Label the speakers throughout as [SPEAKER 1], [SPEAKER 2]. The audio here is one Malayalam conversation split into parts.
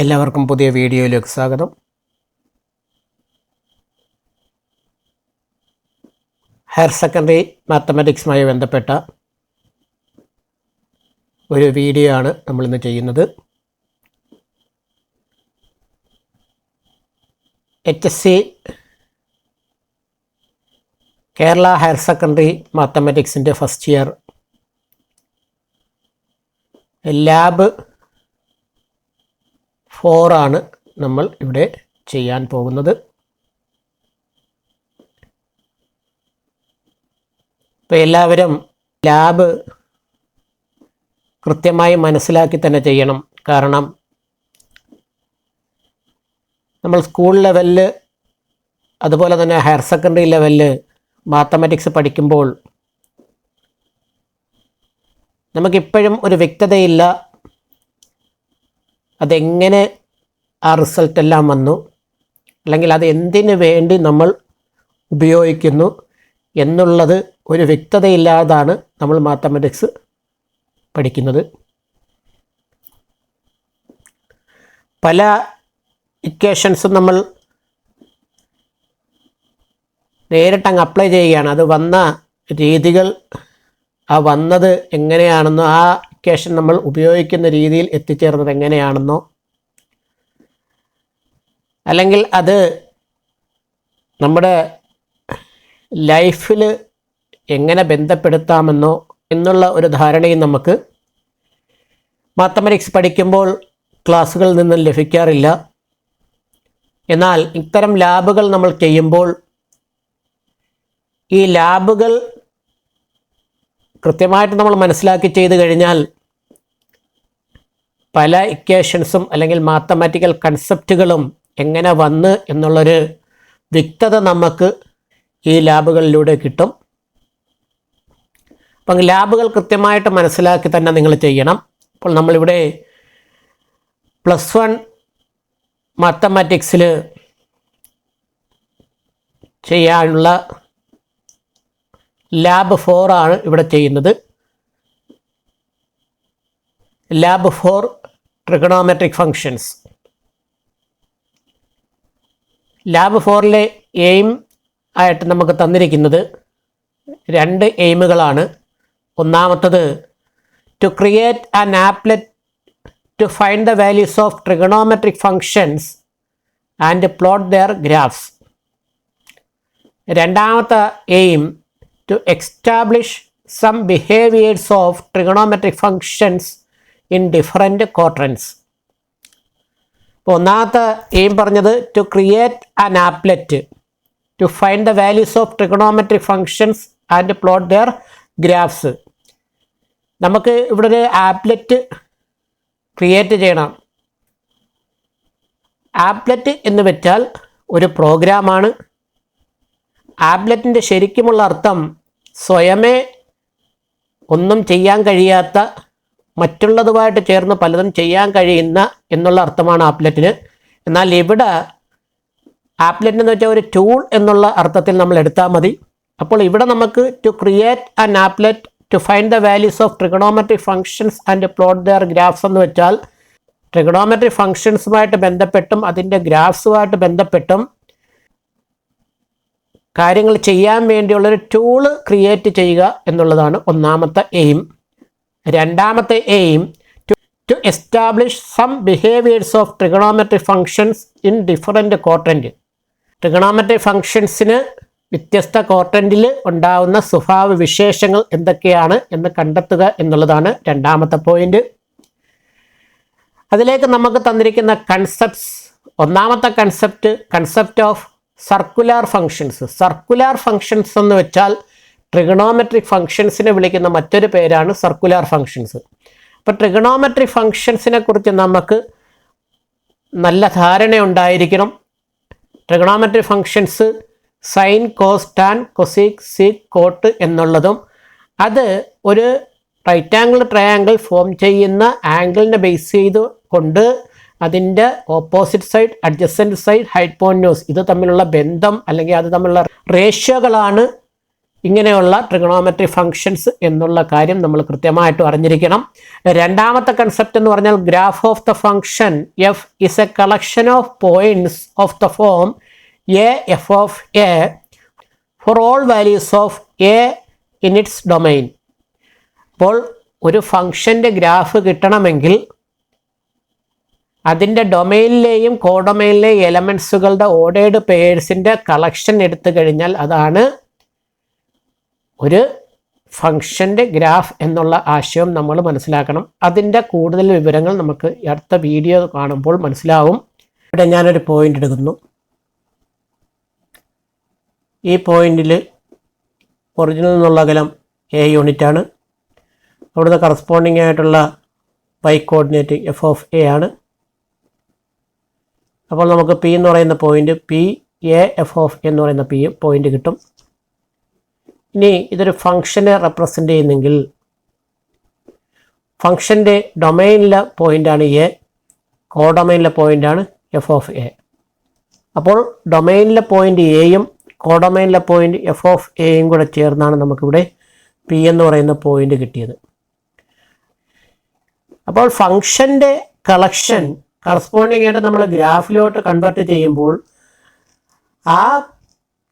[SPEAKER 1] എല്ലാവർക്കും പുതിയ വീഡിയോയിലേക്ക് സ്വാഗതം. ഹയർ സെക്കൻഡറി മാത്തമാറ്റിക്സുമായി ബന്ധപ്പെട്ട ഒരു വീഡിയോ ആണ് നമ്മളിന്ന് ചെയ്യുന്നത്. HSC കേരള ഹയർ സെക്കൻഡറി മാത്തമാറ്റിക്സിൻ്റെ ഫസ്റ്റ് ഇയർ ലാബ് 4 ആണ് നമ്മൾ ഇവിടെ ചെയ്യാൻ പോകുന്നത്. ഇപ്പോൾ എല്ലാവരും ലാബ് കൃത്യമായി മനസ്സിലാക്കി തന്നെ ചെയ്യണം. കാരണം നമ്മൾ സ്കൂൾ ലെവലിൽ അതുപോലെ തന്നെ ഹയർ സെക്കൻഡറി ലെവലിൽ മാത്തമാറ്റിക്സ് പഠിക്കുമ്പോൾ നമുക്കിപ്പോഴും ഒരു വ്യക്തതയില്ല, അതെങ്ങനെ ആ റിസൾട്ടെല്ലാം വന്നു, അല്ലെങ്കിൽ അത് എന്തിനു വേണ്ടി നമ്മൾ ഉപയോഗിക്കുന്നു എന്നുള്ളത് ഒരു വ്യക്തതയില്ലാതാണ് നമ്മൾ മാത്തമാറ്റിക്സ് പഠിക്കുന്നത്. പല ഇക്വേഷൻസും നമ്മൾ നേരിട്ടങ്ങ് അപ്ലൈ ചെയ്യുകയാണ്. അത് വന്ന രീതികൾ, ആ വന്നത് എങ്ങനെയാണെന്നോ, ആ ഇക്വേഷൻ നമ്മൾ ഉപയോഗിക്കുന്ന രീതിയിൽ എത്തിച്ചേർന്നത് എങ്ങനെയാണെന്നോ, അല്ലെങ്കിൽ അത് നമ്മുടെ ലൈഫിൽ എങ്ങനെ ബന്ധപ്പെടുത്താമെന്നോ എന്നുള്ള ഒരു ധാരണയും നമുക്ക് മാത്തമാറ്റിക്സ് പഠിക്കുമ്പോൾ ക്ലാസ്സുകളിൽ നിന്നും ലഭിക്കാറില്ല. എന്നാൽ ഇത്തരം ലാബുകൾ നമ്മൾ ചെയ്യുമ്പോൾ ഈ ലാബുകൾ കൃത്യമായിട്ട് നമ്മൾ മനസ്സിലാക്കി ചെയ്തു കഴിഞ്ഞാൽ പല ഇക്വേഷൻസും അല്ലെങ്കിൽ മാത്തമാറ്റിക്കൽ കൺസെപ്റ്റുകളും എങ്ങനെ വന്ന് എന്നുള്ളൊരു വ്യക്തത നമുക്ക് ഈ ലാബുകളിലൂടെ കിട്ടും. അപ്പം ലാബുകൾ കൃത്യമായിട്ട് മനസ്സിലാക്കി തന്നെ നിങ്ങൾ ചെയ്യണം. അപ്പോൾ നമ്മളിവിടെ +1 മാത്തമാറ്റിക്സിൽ ചെയ്യാനുള്ള ലാബ് 4 ആണ് ഇവിടെ ചെയ്യുന്നത്. Lab 4 trigonometric functions. ലാബ് 4ലെ എയിം ആയിട്ട് നമുക്ക് തന്നിരിക്കുന്നത് 2 എയിമുകളാണ്. ഒന്നാമത്തത് to create an applet to find the values of trigonometric functions and plot their graphs. രണ്ടാമത്തെ aim to establish some behaviors of trigonometric functions in different quadrants. അപ്പോൾ ഒന്നാമത്തെ എയിം പറഞ്ഞത് to create an applet to find the values of trigonometric functions and plot their graphs. നമുക്ക് ഇവിടെ ഒരു ആപ്ലെറ്റ് ക്രിയേറ്റ് ചെയ്യണം. ആപ്ലെറ്റ് എന്ന് വെച്ചാൽ ഒരു പ്രോഗ്രാമാണ്. ആപ്ലെറ്റിൻ്റെ ശരിക്കുമുള്ള അർത്ഥം സ്വയമേ ഒന്നും ചെയ്യാൻ കഴിയാത്ത, മറ്റുള്ളതുമായിട്ട് ചേർന്ന് പലതും ചെയ്യാൻ കഴിയുന്ന എന്നുള്ള അർത്ഥമാണ് ആപ്ലെറ്റിന്. എന്നാൽ ഇവിടെ ആപ്ലെറ്റ് എന്ന് വെച്ചാൽ ഒരു ടൂൾ എന്നുള്ള അർത്ഥത്തിൽ നമ്മൾ എടുത്താൽ മതി. അപ്പോൾ ഇവിടെ നമുക്ക് to create an applet to find the values of trigonometric functions and plot their graphs എന്ന് വെച്ചാൽ ട്രിഗണോമെട്രിക് ഫങ്ഷൻസുമായിട്ട് ബന്ധപ്പെട്ടും അതിൻ്റെ ഗ്രാഫ്സുമായിട്ട് ബന്ധപ്പെട്ടും കാര്യങ്ങൾ ചെയ്യാൻ വേണ്ടിയുള്ളൊരു ടൂള് ക്രിയേറ്റ് ചെയ്യുക എന്നുള്ളതാണ് ഒന്നാമത്തെ എയിം. രണ്ടാമത്തെ aim to establish some behaviours of trigonometric functions in different quadrant. Trigonometric ഫങ്ഷൻസിന് വ്യത്യസ്ത ക്വാഡ്രൻറ്റിൽ ഉണ്ടാകുന്ന സ്വഭാവ വിശേഷങ്ങൾ എന്തൊക്കെയാണ് എന്ന് കണ്ടെത്തുക എന്നുള്ളതാണ് രണ്ടാമത്തെ പോയിന്റ്. അതിലേക്ക് നമുക്ക് തന്നിരിക്കുന്ന കൺസെപ്റ്റ്സ്. ഒന്നാമത്തെ concept of circular functions. Circular functions എന്ന് വെച്ചാൽ ട്രിഗണോമെട്രിക് ഫങ്ഷൻസിനെ വിളിക്കുന്ന മറ്റൊരു പേരാണ് സർക്കുലാർ ഫങ്ഷൻസ്. അപ്പോൾ ട്രിഗണോമെട്രിക് ഫങ്ഷൻസിനെ കുറിച്ച് നമുക്ക് നല്ല ധാരണയുണ്ടായിരിക്കണം. Trigonometric functions sine, cos, tan, cosec, sec, cot എന്നുള്ളതും അത് ഒരു റൈറ്റ് ആംഗിൾ ട്രയാംഗിൾ ഫോം ചെയ്യുന്ന ആംഗിളിനെ ബേസ് ചെയ്ത് കൊണ്ട് അതിൻ്റെ opposite side, adjacent side, hypotenuse ഇത് തമ്മിലുള്ള ബന്ധം അല്ലെങ്കിൽ അത് തമ്മിലുള്ള റേഷ്യോകളാണ് ഇങ്ങനെയുള്ള ട്രിഗണോമെട്രി ഫങ്ഷൻസ് എന്നുള്ള കാര്യം നമ്മൾ കൃത്യമായിട്ടും അറിഞ്ഞിരിക്കണം. രണ്ടാമത്തെ കൺസെപ്റ്റ് എന്ന് പറഞ്ഞാൽ graph of the function F is A collection of points of the form A F of A for all values of A in its domain. അപ്പോൾ ഒരു ഫങ്ഷൻ്റെ ഗ്രാഫ് കിട്ടണമെങ്കിൽ അതിൻ്റെ ഡൊമൈനിലെയും കോഡൊമൈനിലെയും എലമെൻസുകളുടെ ഓർഡേർഡ് പെയേഴ്സിൻ്റെ കളക്ഷൻ എടുത്തു കഴിഞ്ഞാൽ അതാണ് ഒരു ഫങ്ഷൻ്റെ ഗ്രാഫ് എന്നുള്ള ആശയം നമ്മൾ മനസ്സിലാക്കണം. അതിൻ്റെ കൂടുതൽ വിവരങ്ങൾ നമുക്ക് അടുത്ത വീഡിയോ കാണുമ്പോൾ മനസ്സിലാവും. ഇവിടെ ഞാനൊരു പോയിന്റ് എടുക്കുന്നു. ഈ പോയിന്റിൽ ഒറിജിനിൽ നിന്നുള്ള അകലം എ യൂണിറ്റാണ്. അവിടുത്തെ കറസ്പോണ്ടിങ് ആയിട്ടുള്ള y coordinate F of A ആണ്. അപ്പോൾ നമുക്ക് പി എന്ന് പറയുന്ന point P A F of എന്ന് പറയുന്ന പോയിന്റ് കിട്ടും. ഇനി ഇതൊരു ഫംഗ്ഷനെ റെപ്രസെൻ്റ് ചെയ്യുന്നെങ്കിൽ ഫംഗ്ഷൻ്റെ ഡൊമൈനിലെ പോയിൻ്റാണ് എ, കോഡൊമൈനിലെ പോയിൻ്റാണ് എഫ് ഓഫ് എ. അപ്പോൾ ഡൊമൈനിലെ പോയിൻ്റ് എയും കോഡൊമൈനിലെ പോയിൻ്റ് എഫ് ഓഫ് എയും കൂടെ ചേർന്നാണ് നമുക്കിവിടെ പി എന്ന് പറയുന്ന പോയിൻ്റ് കിട്ടിയത്. അപ്പോൾ ഫംഗ്ഷൻ്റെ കളക്ഷൻ കറസ്പോണ്ടിങ് ആയിട്ട് നമ്മൾ ഗ്രാഫിലോട്ട് കൺവേർട്ട് ചെയ്യുമ്പോൾ ആ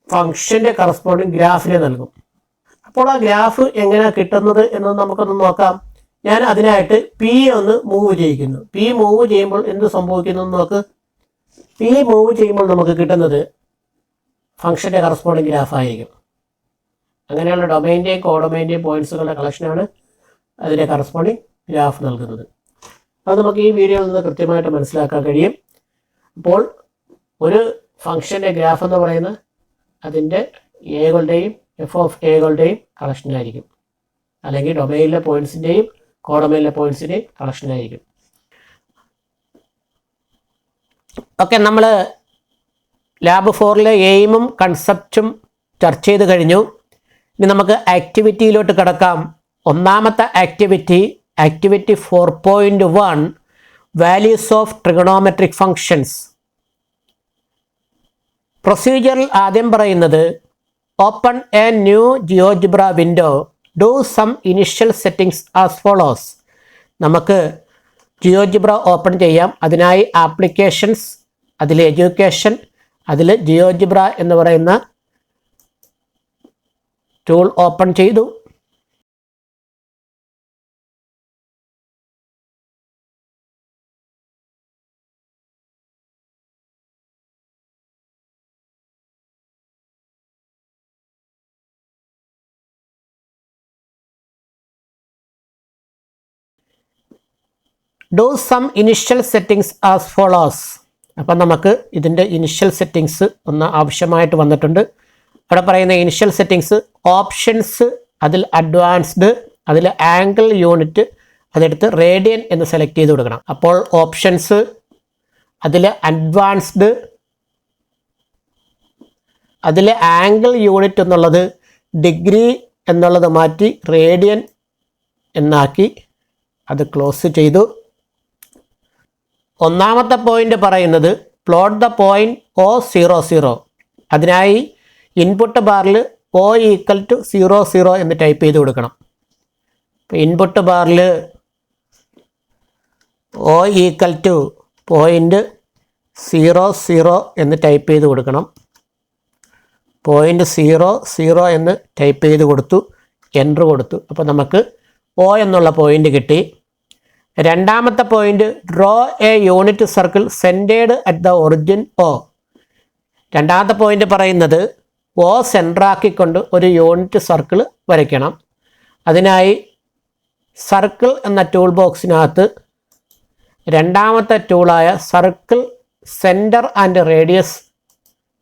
[SPEAKER 1] ഫംഗ്ഷൻ്റെ കറസ്പോണ്ടിങ് ഗ്രാഫിനെ നൽകും. അപ്പോൾ ആ ഗ്രാഫ് എങ്ങനെയാണ് കിട്ടുന്നത് എന്ന് നമുക്കൊന്ന് നോക്കാം. ഞാൻ അതിനായിട്ട് പി ഒന്ന് മൂവ് ചെയ്യിക്കുന്നു. പി മൂവ് ചെയ്യുമ്പോൾ എന്ത് സംഭവിക്കുന്നു എന്ന് നോക്ക്. പി മൂവ് ചെയ്യുമ്പോൾ നമുക്ക് കിട്ടുന്നത് ഫംഗ്ഷൻ്റെ കറസ്പോണ്ടിങ് ഗ്രാഫായിരിക്കും. അങ്ങനെയുള്ള ഡൊമൈൻ്റെയും കോഡൊമൈൻ്റെയും പോയിൻറ്റ്സുകളുടെ കളക്ഷനാണ് അതിൻ്റെ കറസ്പോണ്ടിങ് ഗ്രാഫ് നൽകുന്നത്. അത് നമുക്ക് ഈ വീഡിയോയിൽ നിന്ന് കൃത്യമായിട്ട് മനസ്സിലാക്കാൻ കഴിയും. അപ്പോൾ ഒരു ഫംഗ്ഷൻ്റെ ഗ്രാഫ് എന്ന് പറയുന്നത് അതിൻ്റെ എകളുടെയും എഫ് ഓഫ് എകളുടെയും കളക്ഷനായിരിക്കും, അല്ലെങ്കിൽ ഡൊമൈനിലെ പോയിൻറ്റ്സിൻ്റെയും കോഡൊമൈനിലെ പോയിൻറ്റ്സിൻ്റെയും കളക്ഷനായിരിക്കും. ഓക്കെ, നമ്മൾ ലാബ് 4-ലെ എയിമും കൺസെപ്റ്റും ചർച്ച ചെയ്ത് കഴിഞ്ഞു. ഇനി നമുക്ക് ആക്ടിവിറ്റിയിലോട്ട് കിടക്കാം. ഒന്നാമത്തെ activity 4.1 values of trigonometric functions. പ്രൊസീജിയറിൽ ആദ്യം പറയുന്നത് open a new GeoGebra window, do some initial settings as follows. നമുക്ക് ജിയോജിബ്ര ഓപ്പൺ ചെയ്യാം. അതിനായി ആപ്ലിക്കേഷൻസ്, അതിൽ എഡ്യൂക്കേഷൻ, അതിൽ ജിയോജിബ്ര എന്ന് പറയുന്ന ടൂൾ ഓപ്പൺ ചെയ്തു. Do some initial settings as follows. അപ്പം നമുക്ക് ഇതിൻ്റെ ഇനിഷ്യൽ സെറ്റിങ്സ് ഒന്ന് ആവശ്യമായിട്ട് വന്നിട്ടുണ്ട്. അവിടെ പറയുന്ന ഇനിഷ്യൽ സെറ്റിങ്സ് ഓപ്ഷൻസ്, അതിൽ അഡ്വാൻസ്ഡ്, അതിൽ ആംഗിൾ യൂണിറ്റ്, അതെടുത്ത് റേഡിയൻ എന്ന് സെലക്ട് ചെയ്ത് കൊടുക്കണം. അപ്പോൾ ഓപ്ഷൻസ്, അതിൽ അഡ്വാൻസ്ഡ്, അതിൽ ആംഗിൾ യൂണിറ്റ് എന്നുള്ളത് ഡിഗ്രി എന്നുള്ളത് മാറ്റി റേഡിയൻ എന്നാക്കി അത് ക്ലോസ് ചെയ്തു. ഒന്നാമത്തെ പോയിന്റ് പറയുന്നത് പ്ലോട്ട് ദ പോയിന്റ് O00. അതിനായി ഇൻപുട്ട് ബാറിൽ O = 00 എന്ന് ടൈപ്പ് ചെയ്ത് കൊടുക്കണം. അപ്പോൾ ഇൻപുട്ട് ബാറിൽ O = 0.00 എന്ന് ടൈപ്പ് ചെയ്ത് കൊടുക്കണം. 0.00 എന്ന് ടൈപ്പ് ചെയ്ത് കൊടുത്തു, എൻ്റർ കൊടുത്തു. അപ്പോൾ നമുക്ക് O എന്നുള്ള പോയിന്റ് കിട്ടി. രണ്ടാമത്തെ point draw a unit circle centred at the origin O. രണ്ടാമത്തെ പോയിന്റ് പറയുന്നത് O സെൻറ്ററാക്കിക്കൊണ്ട് ഒരു യൂണിറ്റ് സർക്കിൾ വരയ്ക്കണം. അതിനായി സർക്കിൾ എന്ന ടൂൾ ബോക്സിനകത്ത് രണ്ടാമത്തെ ടൂളായ circle centre and radius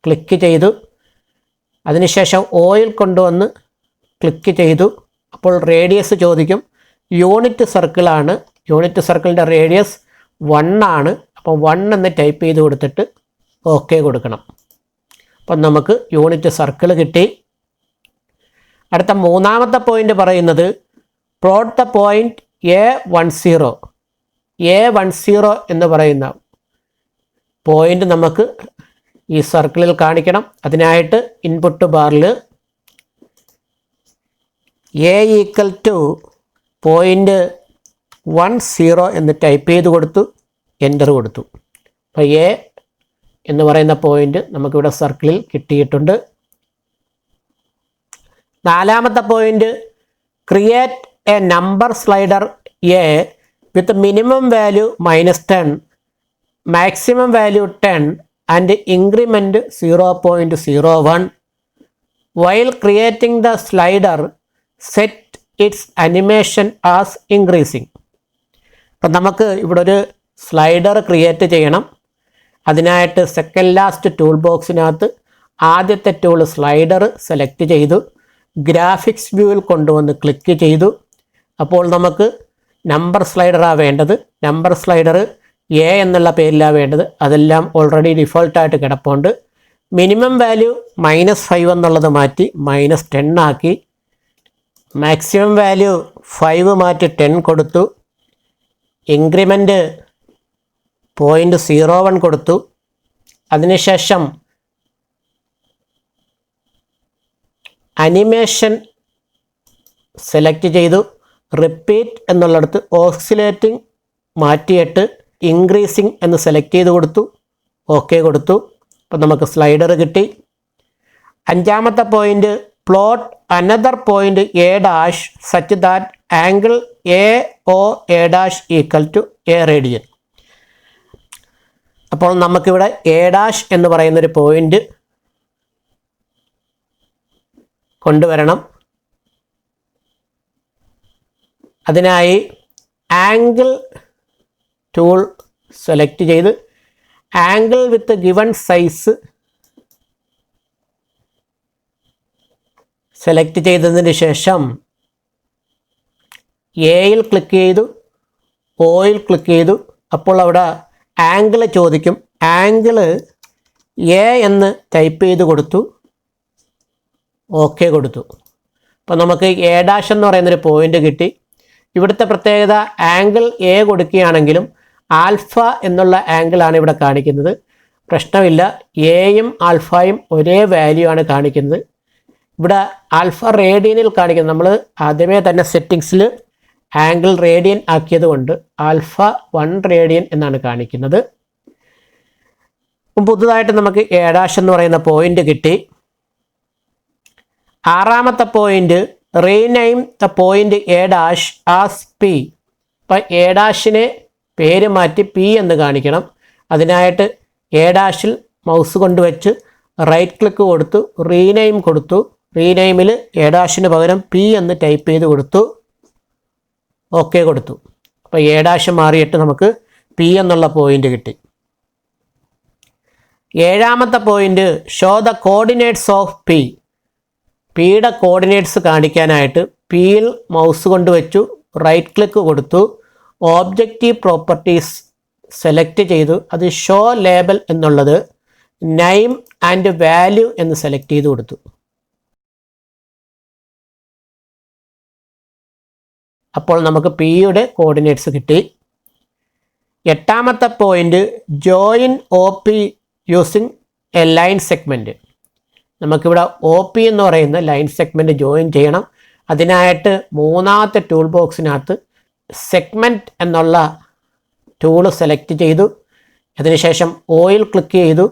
[SPEAKER 1] click ചെയ്തു. അതിനുശേഷം ഓയിൽ കൊണ്ടുവന്ന് ക്ലിക്ക് ചെയ്തു. അപ്പോൾ റേഡിയസ് ചോദിക്കും. യൂണിറ്റ് സർക്കിളാണ്, യൂണിറ്റ് സർക്കിളിൻ്റെ റേഡിയസ് 1 ആണ്. അപ്പോൾ 1 എന്ന് ടൈപ്പ് ചെയ്ത് കൊടുത്തിട്ട് ഓക്കെ കൊടുക്കണം. അപ്പം നമുക്ക് യൂണിറ്റ് സർക്കിൾ കിട്ടി. അടുത്ത മൂന്നാമത്തെ പോയിന്റ് പറയുന്നത് plot the point A10. A10 എന്ന് പറയുന്ന പോയിന്റ് നമുക്ക് ഈ സർക്കിളിൽ കാണിക്കണം. അതിനായിട്ട് ഇൻപുട്ട് ബാറിൽ എ ഈക്വൽ ടു 0.10 എന്ന് ടൈപ്പ് ചെയ്ത് കൊടുത്തു, എൻ്റർ കൊടുത്തു. അപ്പോൾ എ എന്ന് പറയുന്ന പോയിൻ്റ് നമുക്കിവിടെ സർക്കിളിൽ കിട്ടിയിട്ടുണ്ട്. നാലാമത്തെ point, create A number slider A with minimum value -10, maximum value 10 and increment 0.01. While creating the slider set it's animation as increasing. അപ്പം നമുക്ക് ഇവിടെ ഒരു സ്ലൈഡർ ക്രിയേറ്റ് ചെയ്യണം. അതിനായിട്ട് സെക്കൻഡ് ലാസ്റ്റ് ടൂൾ ബോക്സിനകത്ത് ആദ്യത്തെ ടൂൾ സ്ലൈഡർ സെലക്ട് ചെയ്തു, ഗ്രാഫിക്സ് വ്യൂവിൽ കൊണ്ടുവന്ന് ക്ലിക്ക് ചെയ്തു. അപ്പോൾ നമുക്ക് നമ്പർ സ്ലൈഡറാണ് വേണ്ടത്. നമ്പർ സ്ലൈഡർ എ എന്നുള്ള പേരിലാണ് വേണ്ടത്. അതെല്ലാം ഓൾറെഡി ഡിഫോൾട്ടായിട്ട് കിടപ്പുണ്ട്. മിനിമം വാല്യൂ -5 എന്നുള്ളത് മാറ്റി -10 ആക്കി. മാക്സിമം വാല്യൂ 5 മാറ്റി 10 കൊടുത്തു. ഇൻക്രിമെൻറ്റ് 0.01 കൊടുത്തു. അതിനുശേഷം അനിമേഷൻ സെലക്ട് ചെയ്തു. റിപ്പീറ്റ് എന്നുള്ളിടത്ത് ഓക്സിലേറ്റിംഗ് മാറ്റിയിട്ട് ഇൻക്രീസിങ് എന്ന് സെലക്ട് ചെയ്ത് കൊടുത്തു, ഓക്കെ കൊടുത്തു. അപ്പോൾ നമുക്ക് സ്ലൈഡർ കിട്ടി. അഞ്ചാമത്തെ point, plot another point A' such that angle AOA' equal to A radian. അപ്പോൾ നമുക്കിവിടെ A' എന്ന് പറയുന്നൊരു പോയിൻ്റ് കൊണ്ടുവരണം. അതിനായി ആംഗിൾ ടൂൾ സെലക്ട് ചെയ്ത് angle with given size select ചെയ്തതിന് ശേഷം എയിൽ ക്ലിക്ക് ചെയ്തു, ഓയിൽ ക്ലിക്ക് ചെയ്തു. അപ്പോൾ അവിടെ ആംഗിൾ ചോദിക്കും. ആംഗിൾ എ എന്ന് ടൈപ്പ് ചെയ്ത് കൊടുത്തു, ഓക്കെ കൊടുത്തു. അപ്പോൾ നമുക്ക് A' എന്ന് പറയുന്നൊരു പോയിൻ്റ് കിട്ടി. ഇവിടുത്തെ പ്രത്യേകത, ആംഗിൾ എ കൊടുക്കുകയാണെങ്കിലും ആൽഫ എന്നുള്ള ആംഗിളാണ് ഇവിടെ കാണിക്കുന്നത്. പ്രശ്നമില്ല, എയും ആൽഫയും ഒരേ വാല്യൂ ആണ് കാണിക്കുന്നത്. ഇവിടെ ആൽഫ റേഡിയനിൽ കാണിക്കുന്നത്, നമ്മൾ ആദ്യമേ തന്നെ സെറ്റിങ്സിൽ ആംഗിൾ റേഡിയൻ ആക്കിയത് കൊണ്ട് ആൽഫ 1 റേഡിയൻ എന്നാണ് കാണിക്കുന്നത്. പുതുതായിട്ട് നമുക്ക് A' എന്ന് പറയുന്ന പോയിൻ്റ് കിട്ടി. ആറാമത്തെ point, rename the point A' as P. അപ്പം A' പേര് മാറ്റി P എന്ന് കാണിക്കണം. അതിനായിട്ട് A' മൗസ് കൊണ്ടുവച്ച് റൈറ്റ് ക്ലിക്ക് കൊടുത്തു, റീനെയിം കൊടുത്തു. റീനെയിമിൽ A' പകരം P എന്ന് ടൈപ്പ് ചെയ്ത് കൊടുത്തു, ഓക്കെ കൊടുത്തു. അപ്പോൾ A' മാറിയിട്ട് നമുക്ക് P എന്നുള്ള പോയിൻ്റ് കിട്ടി. ഏഴാമത്തെ point, show the coordinates of P. പിയുടെ കോർഡിനേറ്റ്സ് കാണിക്കാനായിട്ട് പിയിൽ മൗസ് കൊണ്ടുവച്ചു, റൈറ്റ് ക്ലിക്ക് കൊടുത്തു, ഓബ്ജക്റ്റീവ് പ്രോപ്പർട്ടീസ് സെലക്ട് ചെയ്തു. അത് ഷോ ലേബൽ എന്നുള്ളത് നെയിം ആൻഡ് വാല്യൂ എന്ന് സെലക്ട് ചെയ്ത് കൊടുത്തു. അപ്പോൾ നമുക്ക് പിയുടെ കോർഡിനേറ്റ്സ് കിട്ടി. എട്ടാമത്തെ point, join OP using A line segment. നമുക്കിവിടെ OP എന്ന് പറയുന്ന ലൈൻ സെഗ്മെൻറ്റ് ജോയിൻ ചെയ്യണം. അതിനായിട്ട് മൂന്നാമത്തെ ടൂൾ ബോക്സിനകത്ത് സെഗ്മെൻറ്റ് എന്നുള്ള ടൂള് സെലക്ട് ചെയ്തു. അതിനുശേഷം ഓയിൽ ക്ലിക്ക് ചെയ്തു,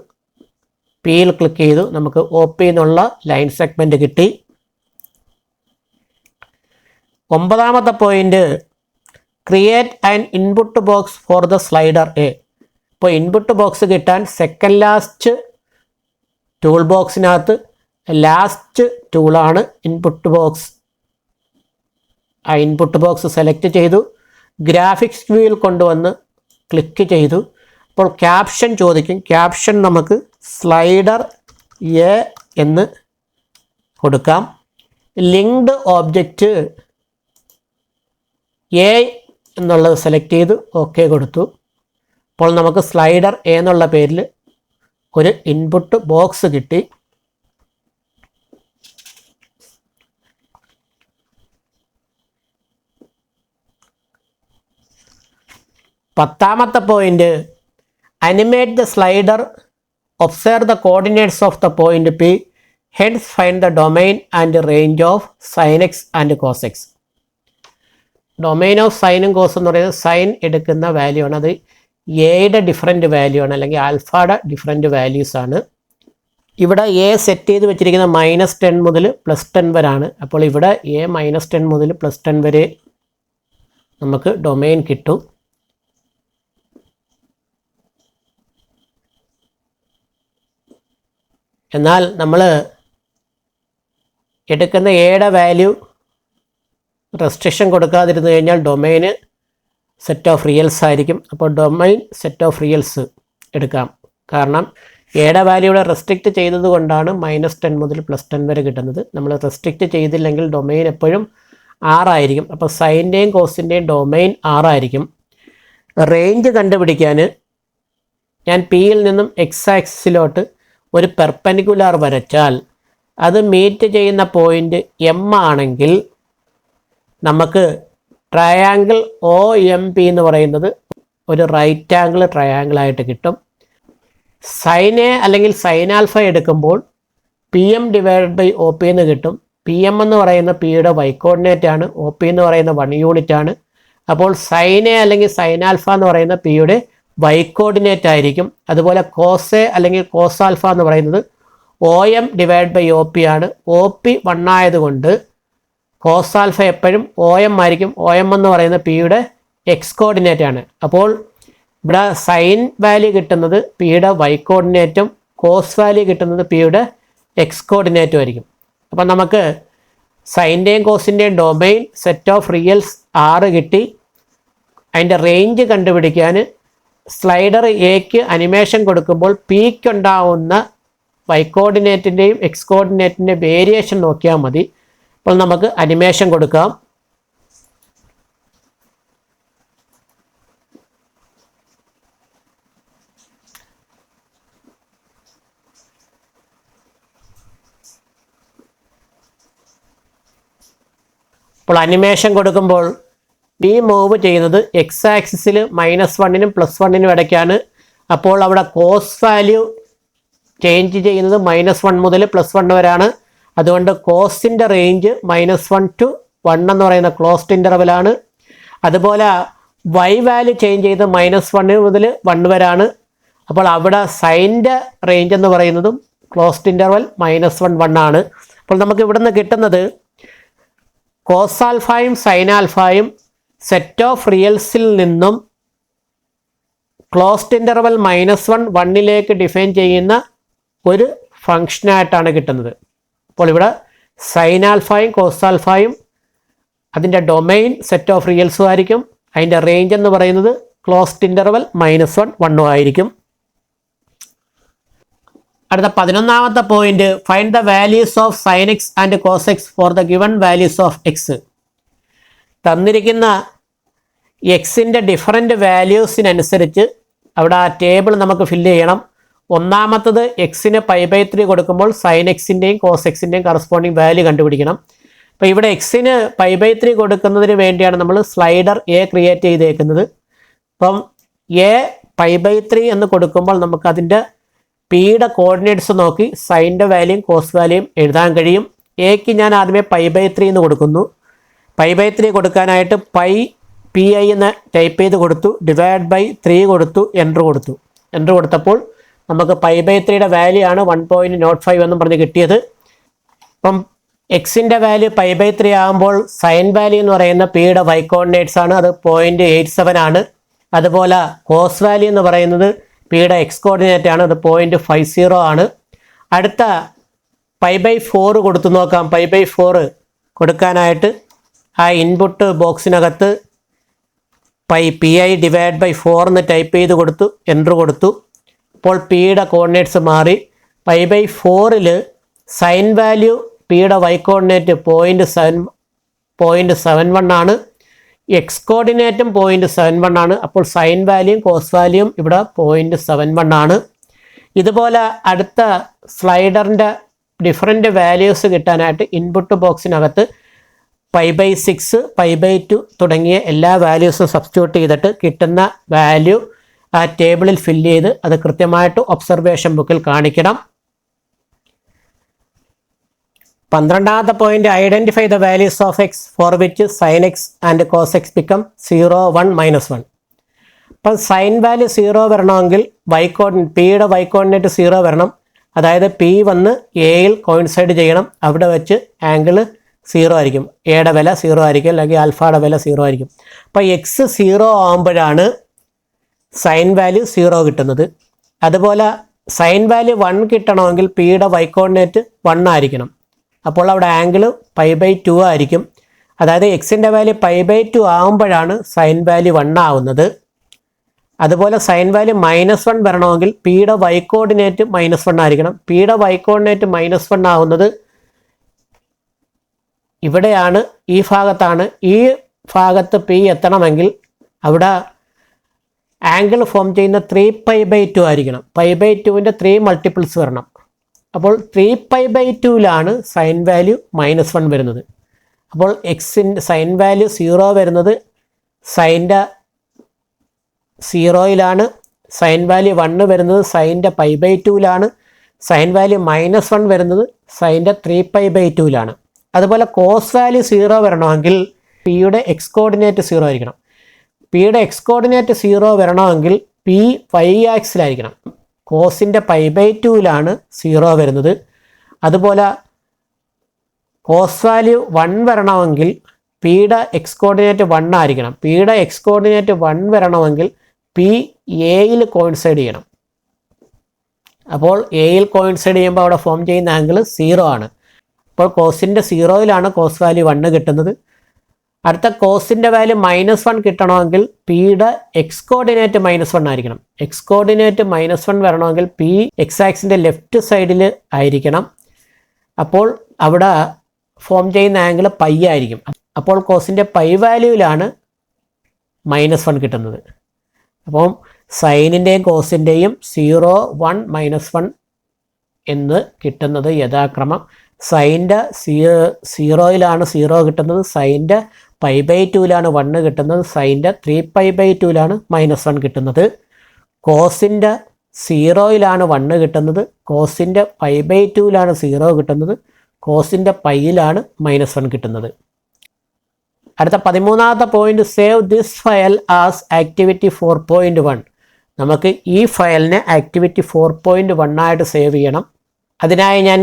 [SPEAKER 1] പിയിൽ ക്ലിക്ക് ചെയ്തു. നമുക്ക് OP എന്നുള്ള ലൈൻ സെഗ്മെൻറ്റ് കിട്ടി. ഒമ്പതാമത്തെ point, create an input box for the slider A. ഇപ്പോൾ ഇൻപുട്ട് ബോക്സ് കിട്ടാൻ സെക്കൻഡ് ലാസ്റ്റ് ടൂൾ ബോക്സിനകത്ത് ലാസ്റ്റ് ടൂളാണ് ഇൻപുട്ട് ബോക്സ്. ആ ഇൻപുട്ട് ബോക്സ് സെലക്ട് ചെയ്തു, ഗ്രാഫിക്സ് വ്യൂവിൽ കൊണ്ടുവന്ന് ക്ലിക്ക് ചെയ്തു. അപ്പോൾ ക്യാപ്ഷൻ ചോദിക്കും. ക്യാപ്ഷൻ നമുക്ക് സ്ലൈഡർ A എന്ന് കൊടുക്കാം. ലിങ്ക്ഡ് ഓബ്ജക്റ്റ് A എന്നുള്ളത് സെലക്ട് ചെയ്തു, ഓക്കെ കൊടുത്തു. അപ്പോൾ നമുക്ക് സ്ലൈഡർ A എന്നുള്ള പേരിൽ ഒരു ഇൻപുട്ട് ബോക്സ് കിട്ടി. പത്താമത്തെ point, animate the slider, observe the coordinates of the point P Hence find the domain and range of sin x and cos x. Domain of സൈനും കോസ് എന്ന് പറയുന്നത് സൈൻ എടുക്കുന്ന വാല്യൂ ആണ്. അത് എയുടെ ഡിഫറെൻറ്റ് വാല്യൂ ആണ്, അല്ലെങ്കിൽ ആൽഫയുടെ ഡിഫറെൻറ്റ് വാല്യൂസ് ആണ്. ഇവിടെ എ സെറ്റ് ചെയ്ത് വെച്ചിരിക്കുന്ന -10 മുതൽ +10 വരെയാണ്. അപ്പോൾ ഇവിടെ എ -10 മുതൽ +10 വരെ നമുക്ക് ഡൊമൈൻ കിട്ടും. എന്നാൽ നമ്മൾ എടുക്കുന്ന എയുടെ വാല്യൂ റെസ്ട്രിക്ഷൻ കൊടുക്കാതിരുന്നു കഴിഞ്ഞാൽ ഡൊമൈന് സെറ്റ് ഓഫ് റിയൽസ് ആയിരിക്കും. അപ്പോൾ ഡൊമൈൻ സെറ്റ് ഓഫ് റിയൽസ് എടുക്കാം. കാരണം എയുടെ വാല്യൂ ഇവിടെ റെസ്ട്രിക്റ്റ് ചെയ്തത് കൊണ്ടാണ് -10 മുതൽ +10 വരെ കിട്ടുന്നത്. നമ്മൾ റെസ്ട്രിക്റ്റ് ചെയ്തില്ലെങ്കിൽ ഡൊമൈൻ എപ്പോഴും 6 ആയിരിക്കും. അപ്പോൾ സൈൻ്റെയും കോസിൻ്റെയും ഡൊമൈൻ 6 ആയിരിക്കും. റേഞ്ച് കണ്ടുപിടിക്കാൻ ഞാൻ പിയിൽ നിന്നും എക്സ് ആക്സിസിലോട്ട് ഒരു പെർപെൻഡിക്കുലാർ വരച്ചാൽ അത് മീറ്റ് ചെയ്യുന്ന പോയിൻ്റ് എം ആണെങ്കിൽ നമുക്ക് ട്രയാങ്കിൾ OMP എന്ന് പറയുന്നത് ഒരു റൈറ്റ് ആംഗിൾ ട്രയാങ്കിളായിട്ട് കിട്ടും. സൈൻ എ അല്ലെങ്കിൽ സൈൻ ആൽഫ എടുക്കുമ്പോൾ PM/OP എന്ന് കിട്ടും. PM എന്ന് പറയുന്ന പിയുടെ വൈ കോർഡിനേറ്റ് ആണ്, OP എന്ന് പറയുന്ന 1 യൂണിറ്റ് ആണ്. അപ്പോൾ സൈൻ എ അല്ലെങ്കിൽ സൈൻ ആൽഫ എന്ന് പറയുന്ന പിയുടെ വൈ കോർഡിനേറ്റ് ആയിരിക്കും. അതുപോലെ കോസ് എ അല്ലെങ്കിൽ കോസ് ആൽഫ എന്ന് പറയുന്നത് OM/OP ആണ്. OP 1 ആയതുകൊണ്ട് കോസ് ആൽഫ എപ്പോഴും OM ആയിരിക്കും. OM എന്ന് പറയുന്ന പിയുടെ എക്സ് കോർഡിനേറ്റ് ആണ്. അപ്പോൾ ഇവിടെ സൈൻ വാല്യൂ കിട്ടുന്നത് പിയുടെ വൈ കോർഡിനേറ്റും കോസ് വാല്യൂ കിട്ടുന്നത് പിയുടെ എക്സ് കോർഡിനേറ്റും ആയിരിക്കും. അപ്പം നമുക്ക് സൈൻ്റെയും കോസിൻ്റെയും ഡൊമൈൻ സെറ്റ് ഓഫ് റിയൽസ് 6 കിട്ടി. അതിൻ്റെ റേഞ്ച് കണ്ടുപിടിക്കാൻ സ്ലൈഡർ എക്ക് അനിമേഷൻ കൊടുക്കുമ്പോൾ പിക്കുണ്ടാവുന്ന വൈ കോർഡിനേറ്റിൻ്റെയും എക്സ് കോർഡിനേറ്റിൻ്റെ വേരിയേഷൻ നോക്കിയാൽ മതി. അപ്പോൾ നമുക്ക് അനിമേഷൻ കൊടുക്കാം. അപ്പോൾ അനിമേഷൻ കൊടുക്കുമ്പോൾ പി മൂവ് ചെയ്യുന്നത് എക്സ് ആക്സിസിൽ -1നും +1നും ഇടയ്ക്കാണ്. അപ്പോൾ അവിടെ കോസ് വാല്യൂ ചേഞ്ച് ചെയ്യുന്നത് -1 മുതൽ +1 വരെയാണ്. അതുകൊണ്ട് കോസിൻ്റെ റേഞ്ച് -1 to 1 എന്ന് പറയുന്ന ക്ലോസ്ഡ് ഇൻ്റർവലാണ്. അതുപോലെ വൈ വാല്യൂ ചേഞ്ച് ചെയ്ത് -1 മുതൽ 1 വരെയാണ്. അപ്പോൾ അവിടെ സൈൻ്റെ റേഞ്ച് എന്ന് പറയുന്നതും ക്ലോസ്ഡ് ഇൻ്റർവൽ -1 1 ആണ്. അപ്പോൾ നമുക്ക് ഇവിടെ നിന്ന് കിട്ടുന്നത് കോസ് ആൽഫയും സൈൻ ആൽഫയും സെറ്റ് ഓഫ് റിയൽസിൽ നിന്നും ക്ലോസ്ഡ് ഇൻ്റർവൽ -1 1ലേക്ക് ഡിഫൈൻ ചെയ്യുന്ന ഒരു ഫങ്ഷനായിട്ടാണ് കിട്ടുന്നത്. അപ്പോൾ ഇവിടെ സൈൻ ആൽഫയും കോസ് ആൽഫയും അതിൻ്റെ ഡൊമൈൻ സെറ്റ് ഓഫ് റിയൽസും ആയിരിക്കും. അതിൻ്റെ റേഞ്ച് എന്ന് പറയുന്നത് ക്ലോസ്ഡ് ഇൻ്റർവൽ -1 1 ആയിരിക്കും. അടുത്ത 11ാമത്തെ point, find the values of sine x and cos x for the given values of x. തന്നിരിക്കുന്ന എക്സിൻ്റെ ഡിഫറൻറ്റ് വാല്യൂസിനനുസരിച്ച് അവിടെ ആ ടേബിൾ നമുക്ക് ഫില്ല് ചെയ്യണം. ഒന്നാമത്തത് എക്സിന് π/3 കൊടുക്കുമ്പോൾ സൈൻ എക്സിൻ്റെയും കോസ് എക്സിൻ്റെയും കറസ്പോണ്ടിങ് വാല്യൂ കണ്ടുപിടിക്കണം. അപ്പോൾ ഇവിടെ എക്സിന് π/3 കൊടുക്കുന്നതിന് വേണ്ടിയാണ് നമ്മൾ സ്ലൈഡർ എ ക്രിയേറ്റ് ചെയ്തേക്കുന്നത്. അപ്പം എ π/3 എന്ന് കൊടുക്കുമ്പോൾ നമുക്കതിൻ്റെ പിയുടെ കോർഡിനേറ്റ്സ് നോക്കി സൈൻ്റെ വാല്യൂയും കോസ് വാല്യൂയും എഴുതാൻ കഴിയും. എക്ക് ഞാൻ ആദ്യമേ π/3 എന്ന് കൊടുക്കുന്നു. π/3 കൊടുക്കാനായിട്ട് PI എന്ന് ടൈപ്പ് ചെയ്ത് കൊടുത്തു, /3 കൊടുത്തു, എൻ്റർ കൊടുത്തു. എൻ്റർ കൊടുത്തപ്പോൾ നമുക്ക് π/3യുടെ വാല്യൂ ആണ് 1.05 എന്നും പറഞ്ഞ് കിട്ടിയത്. അപ്പം എക്സിൻ്റെ വാല്യൂ π/3 ആകുമ്പോൾ സൈൻ വാല്യൂ എന്ന് പറയുന്ന പിയുടെ വൈ കോർഡിനേറ്റ്സ് ആണ്, അത് 0.87 ആണ്. അതുപോലെ കോസ് വാല്യൂ എന്ന് പറയുന്നത് പിയുടെ എക്സ് കോർഡിനേറ്റ് ആണ്, അത് 0.50 ആണ്. അടുത്ത π/4 കൊടുത്തു നോക്കാം. π/4 കൊടുക്കാനായിട്ട് ആ ഇൻപുട്ട് ബോക്സിനകത്ത് PI/4 എന്ന് ടൈപ്പ് ചെയ്ത് കൊടുത്തു, എൻ്റർ കൊടുത്തു. അപ്പോൾ പിയുടെ കോർഡിനേറ്റ്സ് മാറി. π/4ൽ സൈൻ വാല്യൂ പിയുടെ വൈ കോർഡിനേറ്റ് 0.71 ആണ്, എക്സ് കോർഡിനേറ്റും 0.71 ആണ്. അപ്പോൾ സൈൻ വാല്യൂയും കോസ് വാല്യൂയും ഇവിടെ 0.71 ആണ്. ഇതുപോലെ അടുത്ത സ്ലൈഡറിൻ്റെ ഡിഫറെൻറ്റ് വാല്യൂസ് കിട്ടാനായിട്ട് ഇൻപുട്ട് ബോക്സിനകത്ത് π/6, π/2 തുടങ്ങിയ എല്ലാ വാല്യൂസും സബ്സ്റ്റിറ്റ്യൂട്ട് ചെയ്തിട്ട് കിട്ടുന്ന വാല്യൂ ആ ടേബിളിൽ ഫില്ല് ചെയ്ത് അത് കൃത്യമായിട്ട് ഒബ്സർവേഷൻ ബുക്കിൽ കാണിക്കണം. 12ാമത്തെ point, identify the values of x for which sine x and cos x become 0, 1, -1. അപ്പം സൈൻ വാല്യൂ 0 വരണമെങ്കിൽ പിയുടെ വൈ കോർഡിനേറ്റ് 0 വരണം. അതായത് പി വന്ന് എയിൽ കോയിൻസൈഡ് ചെയ്യണം. അവിടെ വെച്ച് ആംഗിൾ 0 ആയിരിക്കും, എയുടെ വില 0 ആയിരിക്കും, അല്ലെങ്കിൽ ആൽഫയുടെ വില 0 ആയിരിക്കും. അപ്പോൾ എക്സ് 0 ആകുമ്പോഴാണ് സൈൻ വാല്യൂ 0 കിട്ടുന്നത്. അതുപോലെ സൈൻ വാല്യൂ 1 കിട്ടണമെങ്കിൽ പിയുടെ വൈ കോർഡിനേറ്റ് 1 ആയിരിക്കണം. അപ്പോൾ അവിടെ ആംഗിൾ π/2 ആയിരിക്കും. അതായത് എക്സിൻ്റെ വാല്യൂ π/2 ആകുമ്പോഴാണ് സൈൻ വാല്യൂ 1 ആവുന്നത്. അതുപോലെ സൈൻ വാല്യൂ -1 വരണമെങ്കിൽ പിയുടെ വൈ കോർഡിനേറ്റ് -1 ആയിരിക്കണം. പിയുടെ വൈ കോർഡിനേറ്റ് -1 ആവുന്നത് ഇവിടെയാണ്, ഈ ഭാഗത്താണ്. ഈ ഭാഗത്ത് പി എത്തണമെങ്കിൽ അവിടെ ആംഗിൾ ഫോം ചെയ്യുന്ന 3π/2 ആയിരിക്കണം. π/2ൻ്റെ 3 മൾട്ടിപ്പിൾസ് വരണം. അപ്പോൾ 3π/2ലാണ് സൈൻ വാല്യൂ -1 വരുന്നത്. അപ്പോൾ എക്സിൻ്റെ സൈൻ വാല്യൂ 0 വരുന്നത് സൈൻ്റെ 0യിലാണ്. സൈൻ വാല്യൂ 1 വരുന്നത് സൈൻ്റെ π/2ലാണ്. സൈൻ വാല്യൂ -1 വരുന്നത് സൈൻ്റെ 3π/2ലാണ്. അതുപോലെ കോസ് വാല്യൂ 0 വരണമെങ്കിൽ പിയുടെ എക്സ് കോർഡിനേറ്റ് 0 ആയിരിക്കണം. പിയുടെ എക്സ് കോർഡിനേറ്റ് 0 വരണമെങ്കിൽ പി y ആക്സിലായിരിക്കണം. കോസിൻ്റെ π/2ലാണ് 0 വരുന്നത്. അതുപോലെ കോസ് വാല്യൂ 1 വരണമെങ്കിൽ പിയുടെ എക്സ് കോർഡിനേറ്റ് 1 ആയിരിക്കണം. പിയുടെ എക്സ് കോർഡിനേറ്റ് 1 വരണമെങ്കിൽ പി എയിൽ കോയിൻസൈഡ് ചെയ്യണം. അപ്പോൾ എയിൽ കോയിൻസൈഡ് ചെയ്യുമ്പോൾ അവിടെ ഫോം ചെയ്യുന്ന ആംഗിൾ 0 ആണ്. അപ്പോൾ കോസിൻ്റെ 0യിലാണ് കോസ് വാല്യൂ 1 കിട്ടുന്നത്. അടുത്ത കോസിൻ്റെ വാല്യൂ -1 കിട്ടണമെങ്കിൽ പിയുടെ എക്സ് കോർഡിനേറ്റ് -1 ആയിരിക്കണം. എക്സ് കോർഡിനേറ്റ് -1 വരണമെങ്കിൽ പി എക്സ് ആക്സിൻ്റെ ലെഫ്റ്റ് സൈഡിൽ ആയിരിക്കണം. അപ്പോൾ അവിടെ ഫോം ചെയ്യുന്ന ആംഗിൾ π ആയിരിക്കും. അപ്പോൾ കോസിൻ്റെ π വാല്യൂവിലാണ് -1 കിട്ടുന്നത്. അപ്പം സൈനിൻ്റെയും കോസിൻ്റെയും 0, 1, -1 എന്ന് കിട്ടുന്നത് യഥാക്രമം സൈൻ്റെ 0യിലാണ് 0 കിട്ടുന്നത്, സൈൻ്റെ π/2ലാണ് 1 കിട്ടുന്നത്, സൈൻ്റെ 3π/2ലാണ് -1 കിട്ടുന്നത്. കോസിൻ്റെ 0യിലാണ് 1 കിട്ടുന്നത്, കോസിൻ്റെ π/2ലാണ് 0 കിട്ടുന്നത്, കോസിൻ്റെ πയിലാണ് -1 കിട്ടുന്നത്. അടുത്ത 13ാമത്തെ point, save this file as activity 4.1. നമുക്ക് ഈ ഫയലിനെ ആക്ടിവിറ്റി 4.1 ആയിട്ട് സേവ് ചെയ്യണം. അതിനായി ഞാൻ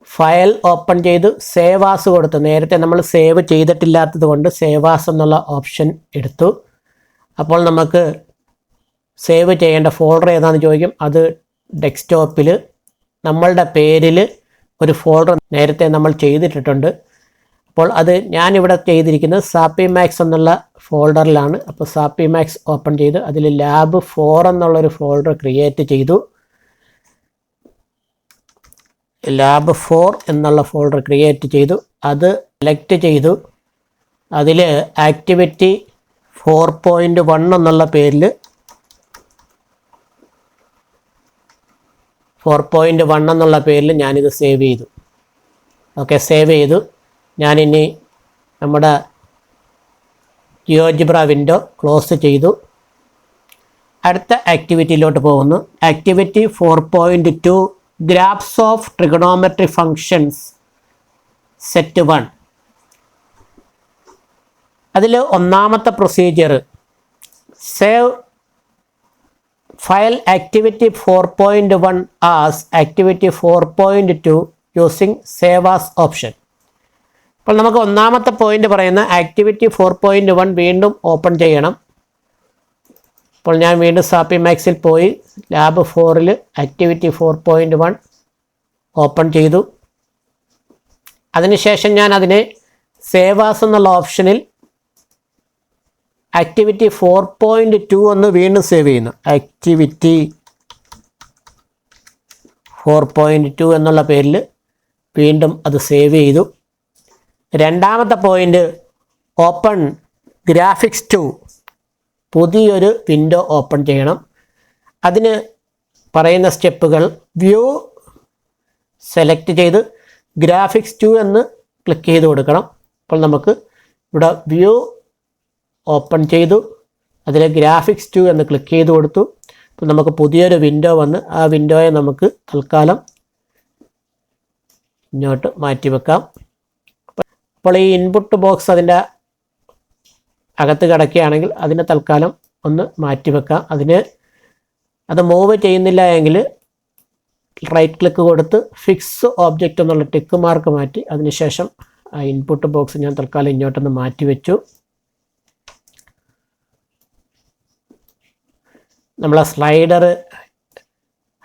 [SPEAKER 1] ഫയൽ ഓപ്പൺ ചെയ്ത് സേവ് ആസ് കൊടുത്തു. നേരത്തെ നമ്മൾ സേവ് ചെയ്തിട്ടില്ലാത്തത് കൊണ്ട് സേവ് ആസ് എന്നുള്ള ഓപ്ഷൻ എടുത്തു. അപ്പോൾ നമുക്ക് സേവ് ചെയ്യേണ്ട ഫോൾഡർ ഏതാണെന്ന് ചോദിക്കും. അത് ഡെസ്ക്ടോപ്പിൽ നമ്മളുടെ പേരിൽ ഒരു ഫോൾഡർ നേരത്തെ നമ്മൾ ചെയ്തിട്ടിട്ടുണ്ട്. അപ്പോൾ അത് ഞാനിവിടെ ചെയ്തിരിക്കുന്നത് സാപ്പി മാക്സ് എന്നുള്ള ഫോൾഡറിലാണ്. അപ്പോൾ സാപ്പി മാക്സ് ഓപ്പൺ ചെയ്ത് അതിൽ ലാബ് 4 എന്നുള്ളൊരു ഫോൾഡർ ക്രിയേറ്റ് ചെയ്തു. ലാബ് 4 എന്നുള്ള ഫോൾഡർ ക്രിയേറ്റ് ചെയ്തു. അത് സെലക്ട് ചെയ്തു. അതിൽ ആക്ടിവിറ്റി 4.1 എന്നുള്ള പേരിൽ 4.1 എന്നുള്ള പേരിൽ ഞാനിത് സേവ് ചെയ്തു. ഓക്കെ, സേവ് ചെയ്തു. ഞാനിനി നമ്മുടെ ജിയോജിബ്ര വിൻഡോ ക്ലോസ് ചെയ്തു. അടുത്ത ആക്ടിവിറ്റിയിലോട്ട് പോകുന്നു. Activity 4.2 graphs of trigonometric functions set 1. അതിൽ ഒന്നാമത്തെ procedure, save file activity 4.1 as activity 4.2 using save as option. അപ്പോൾ നമുക്ക് ഒന്നാമത്തെ പോയിന്റ് പറയുന്ന ആക്ടിവിറ്റി 4.1 വീണ്ടും ഓപ്പൺ ചെയ്യണം. അപ്പോൾ ഞാൻ വീണ്ടും സാപ്പി മാക്സിൽ പോയി ലാബ് 4ൽ ആക്ടിവിറ്റി 4.1 ഓപ്പൺ ചെയ്തു. അതിനുശേഷം ഞാൻ അതിനെ സേവ് ആസ് എന്നുള്ള ഓപ്ഷനിൽ ആക്ടിവിറ്റി 4.2 ഒന്ന് വീണ്ടും സേവ് ചെയ്യുന്നു. ആക്ടിവിറ്റി 4.2 എന്നുള്ള പേരിൽ വീണ്ടും അത് സേവ് ചെയ്തു. രണ്ടാമത്തെ പോയിന്റ്, ഓപ്പൺ ഗ്രാഫിക്സ് 2, പുതിയൊരു വിൻഡോ ഓപ്പൺ ചെയ്യണം. അതിന് പറയുന്ന സ്റ്റെപ്പുകൾ, വ്യൂ സെലക്ട് ചെയ്ത് ഗ്രാഫിക്സ് 2 എന്ന് ക്ലിക്ക് ചെയ്ത് കൊടുക്കണം. അപ്പോൾ നമുക്ക് ഇവിടെ വ്യൂ ഓപ്പൺ ചെയ്തു, അതിൽ ഗ്രാഫിക്സ് 2 എന്ന് ക്ലിക്ക് ചെയ്ത് കൊടുത്തു. അപ്പോൾ നമുക്ക് പുതിയൊരു വിൻഡോ വന്ന് ആ വിൻഡോയെ നമുക്ക് തൽക്കാലം ഇങ്ങോട്ട് മാറ്റി വെക്കാം. അപ്പോൾ ഈ ഇൻപുട്ട് ബോക്സ് അതിൻ്റെ അകത്ത് കിടക്കുകയാണെങ്കിൽ അതിനെ തൽക്കാലം ഒന്ന് മാറ്റി വെക്കാം. അത് മൂവ് ചെയ്യുന്നില്ല എങ്കിൽ റൈറ്റ് ക്ലിക്ക് കൊടുത്ത് ഫിക്സ് ഓബ്ജക്റ്റ് എന്നുള്ള ടിക്ക് മാർക്ക് മാറ്റി അതിനുശേഷം ആ ഇൻപുട്ട് ബോക്സ് ഞാൻ തൽക്കാലം ഇങ്ങോട്ടൊന്ന് മാറ്റി വെച്ചു. നമ്മളെ സ്ലൈഡർ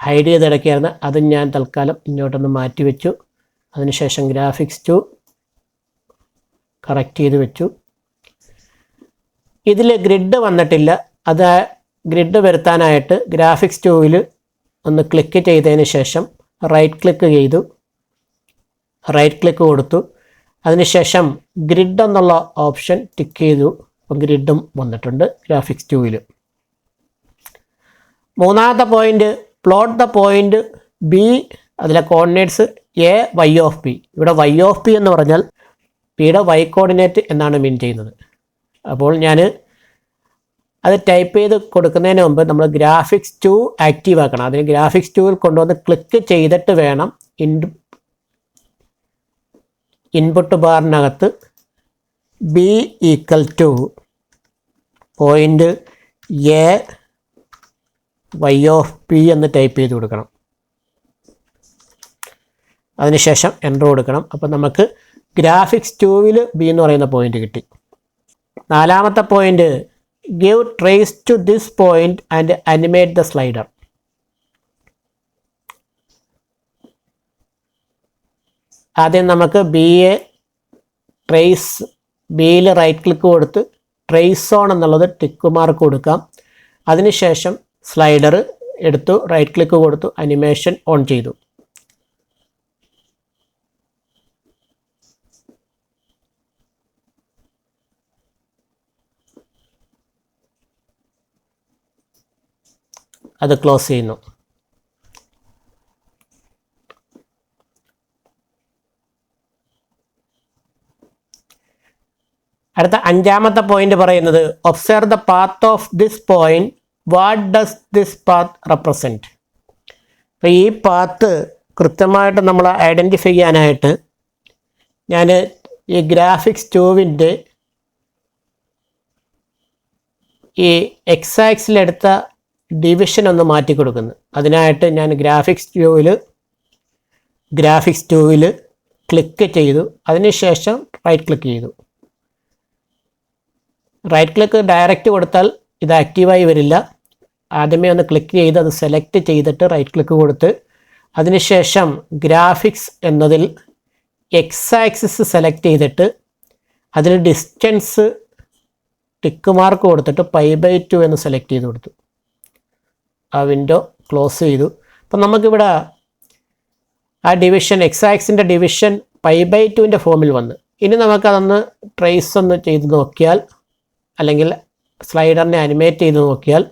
[SPEAKER 1] ഹൈഡ് ചെയ്ത് കിടക്കുകയായിരുന്നു, അത് ഞാൻ തൽക്കാലം ഇങ്ങോട്ടൊന്ന് മാറ്റി വെച്ചു. അതിനുശേഷം ഗ്രാഫിക്സ് 2 കറക്റ്റ് ചെയ്ത് വെച്ചു. ഇതിൽ ഗ്രിഡ് വന്നിട്ടില്ല. അത് ഗ്രിഡ് വരുത്താനായിട്ട് ഗ്രാഫിക്സ് 2-ൽ ഒന്ന് ക്ലിക്ക് ചെയ്തതിന് ശേഷം റൈറ്റ് ക്ലിക്ക് ചെയ്തു, റൈറ്റ് ക്ലിക്ക് കൊടുത്തു. അതിനുശേഷം ഗ്രിഡ് എന്നുള്ള ഓപ്ഷൻ ടിക്ക് ചെയ്തു. അപ്പം ഗ്രിഡും വന്നിട്ടുണ്ട് ഗ്രാഫിക്സ് 2-ൽ. മൂന്നാമത്തെ point, plot the point B, അതിലെ coordinates A y of P. ഇവിടെ വൈ ഓഫ് പി എന്ന് പറഞ്ഞാൽ പിയുടെ വൈ കോർഡിനേറ്റ് എന്നാണ് മീൻ ചെയ്യുന്നത്. അപ്പോൾ ഞാൻ അത് ടൈപ്പ് ചെയ്ത് കൊടുക്കുന്നതിന് മുമ്പ് നമ്മൾ ഗ്രാഫിക്സ് 2 ആക്റ്റീവ് ആക്കണം. അതിന് ഗ്രാഫിക്സ് 2-ൽ കൊണ്ടുവന്ന് ക്ലിക്ക് ചെയ്തിട്ട് വേണം ഇൻപുട്ട് ബാറിനകത്ത് B equal to point A y of P എന്ന് ടൈപ്പ് ചെയ്ത് കൊടുക്കണം. അതിനുശേഷം എൻ്റർ കൊടുക്കണം. അപ്പോൾ നമുക്ക് ഗ്രാഫിക്സ് 2-ൽ ബി എന്ന് പറയുന്ന പോയിൻ്റ് കിട്ടി. നാലാമത്തെ point, give trace to this point and animate the slider. ആദ്യം നമുക്ക് ബിയെ ട്രേസ്, ബിയിൽ റൈറ്റ് ക്ലിക്ക് കൊടുത്ത് ട്രേസ് ഓൺ എന്നുള്ളത് ടിക്ക് മാർക്ക് കൊടുക്കാം. അതിനുശേഷം സ്ലൈഡർ എടുത്തു, റൈറ്റ് ക്ലിക്ക് കൊടുത്തു, അനിമേഷൻ ഓൺ ചെയ്തു. അത് ക്ലോസ് ചെയ്യുന്നു. അടുത്ത അഞ്ചാമത്തെ പോയിന്റ് പറയുന്നത്, observe the path of this point, what does this path represent. അപ്പോൾ ഈ പാത്ത് കൃത്യമായിട്ട് നമ്മൾ ഐഡൻറ്റിഫൈ ചെയ്യാനായിട്ട് ഞാൻ ഈ ഗ്രാഫിക്സ് 2-ൻ്റെ ഈ എക്സ് ആക്സിലെടുത്ത ഡിവിഷൻ ഒന്ന് മാറ്റി കൊടുക്കുന്നു. അതിനായിട്ട് ഞാൻ ഗ്രാഫിക്സ് 2-ൽ ക്ലിക്ക് ചെയ്തു. അതിനുശേഷം റൈറ്റ് ക്ലിക്ക് ചെയ്തു. റൈറ്റ് ക്ലിക്ക് ഡയറക്റ്റ് കൊടുത്താൽ ഇത് ആക്റ്റീവായി വരില്ല. ആദ്യമേ ഒന്ന് ക്ലിക്ക് ചെയ്ത് അത് സെലക്ട് ചെയ്തിട്ട് റൈറ്റ് ക്ലിക്ക് കൊടുത്ത് അതിനുശേഷം ഗ്രാഫിക്സ് എന്നതിൽ എക്സ് ആക്സിസ് സെലക്ട് ചെയ്തിട്ട് അതിൽ ഡിസ്റ്റൻസ് ടിക്ക് മാർക്ക് കൊടുത്തിട്ട് π/2 എന്ന് സെലക്ട് ചെയ്ത് കൊടുത്തു. ആ വിൻഡോ ക്ലോസ് ചെയ്തു. അപ്പം നമുക്കിവിടെ ആ ഡിവിഷൻ, എക്സ് ആക്സിൻ്റെ ഡിവിഷൻ π/2ൻ്റെ ഫോമിൽ വന്ന്. ഇനി നമുക്കതൊന്ന് ട്രേസ് ഒന്ന് ചെയ്ത് നോക്കിയാൽ, അല്ലെങ്കിൽ സ്ലൈഡറിനെ അനിമേറ്റ് ചെയ്ത് നോക്കിയാൽ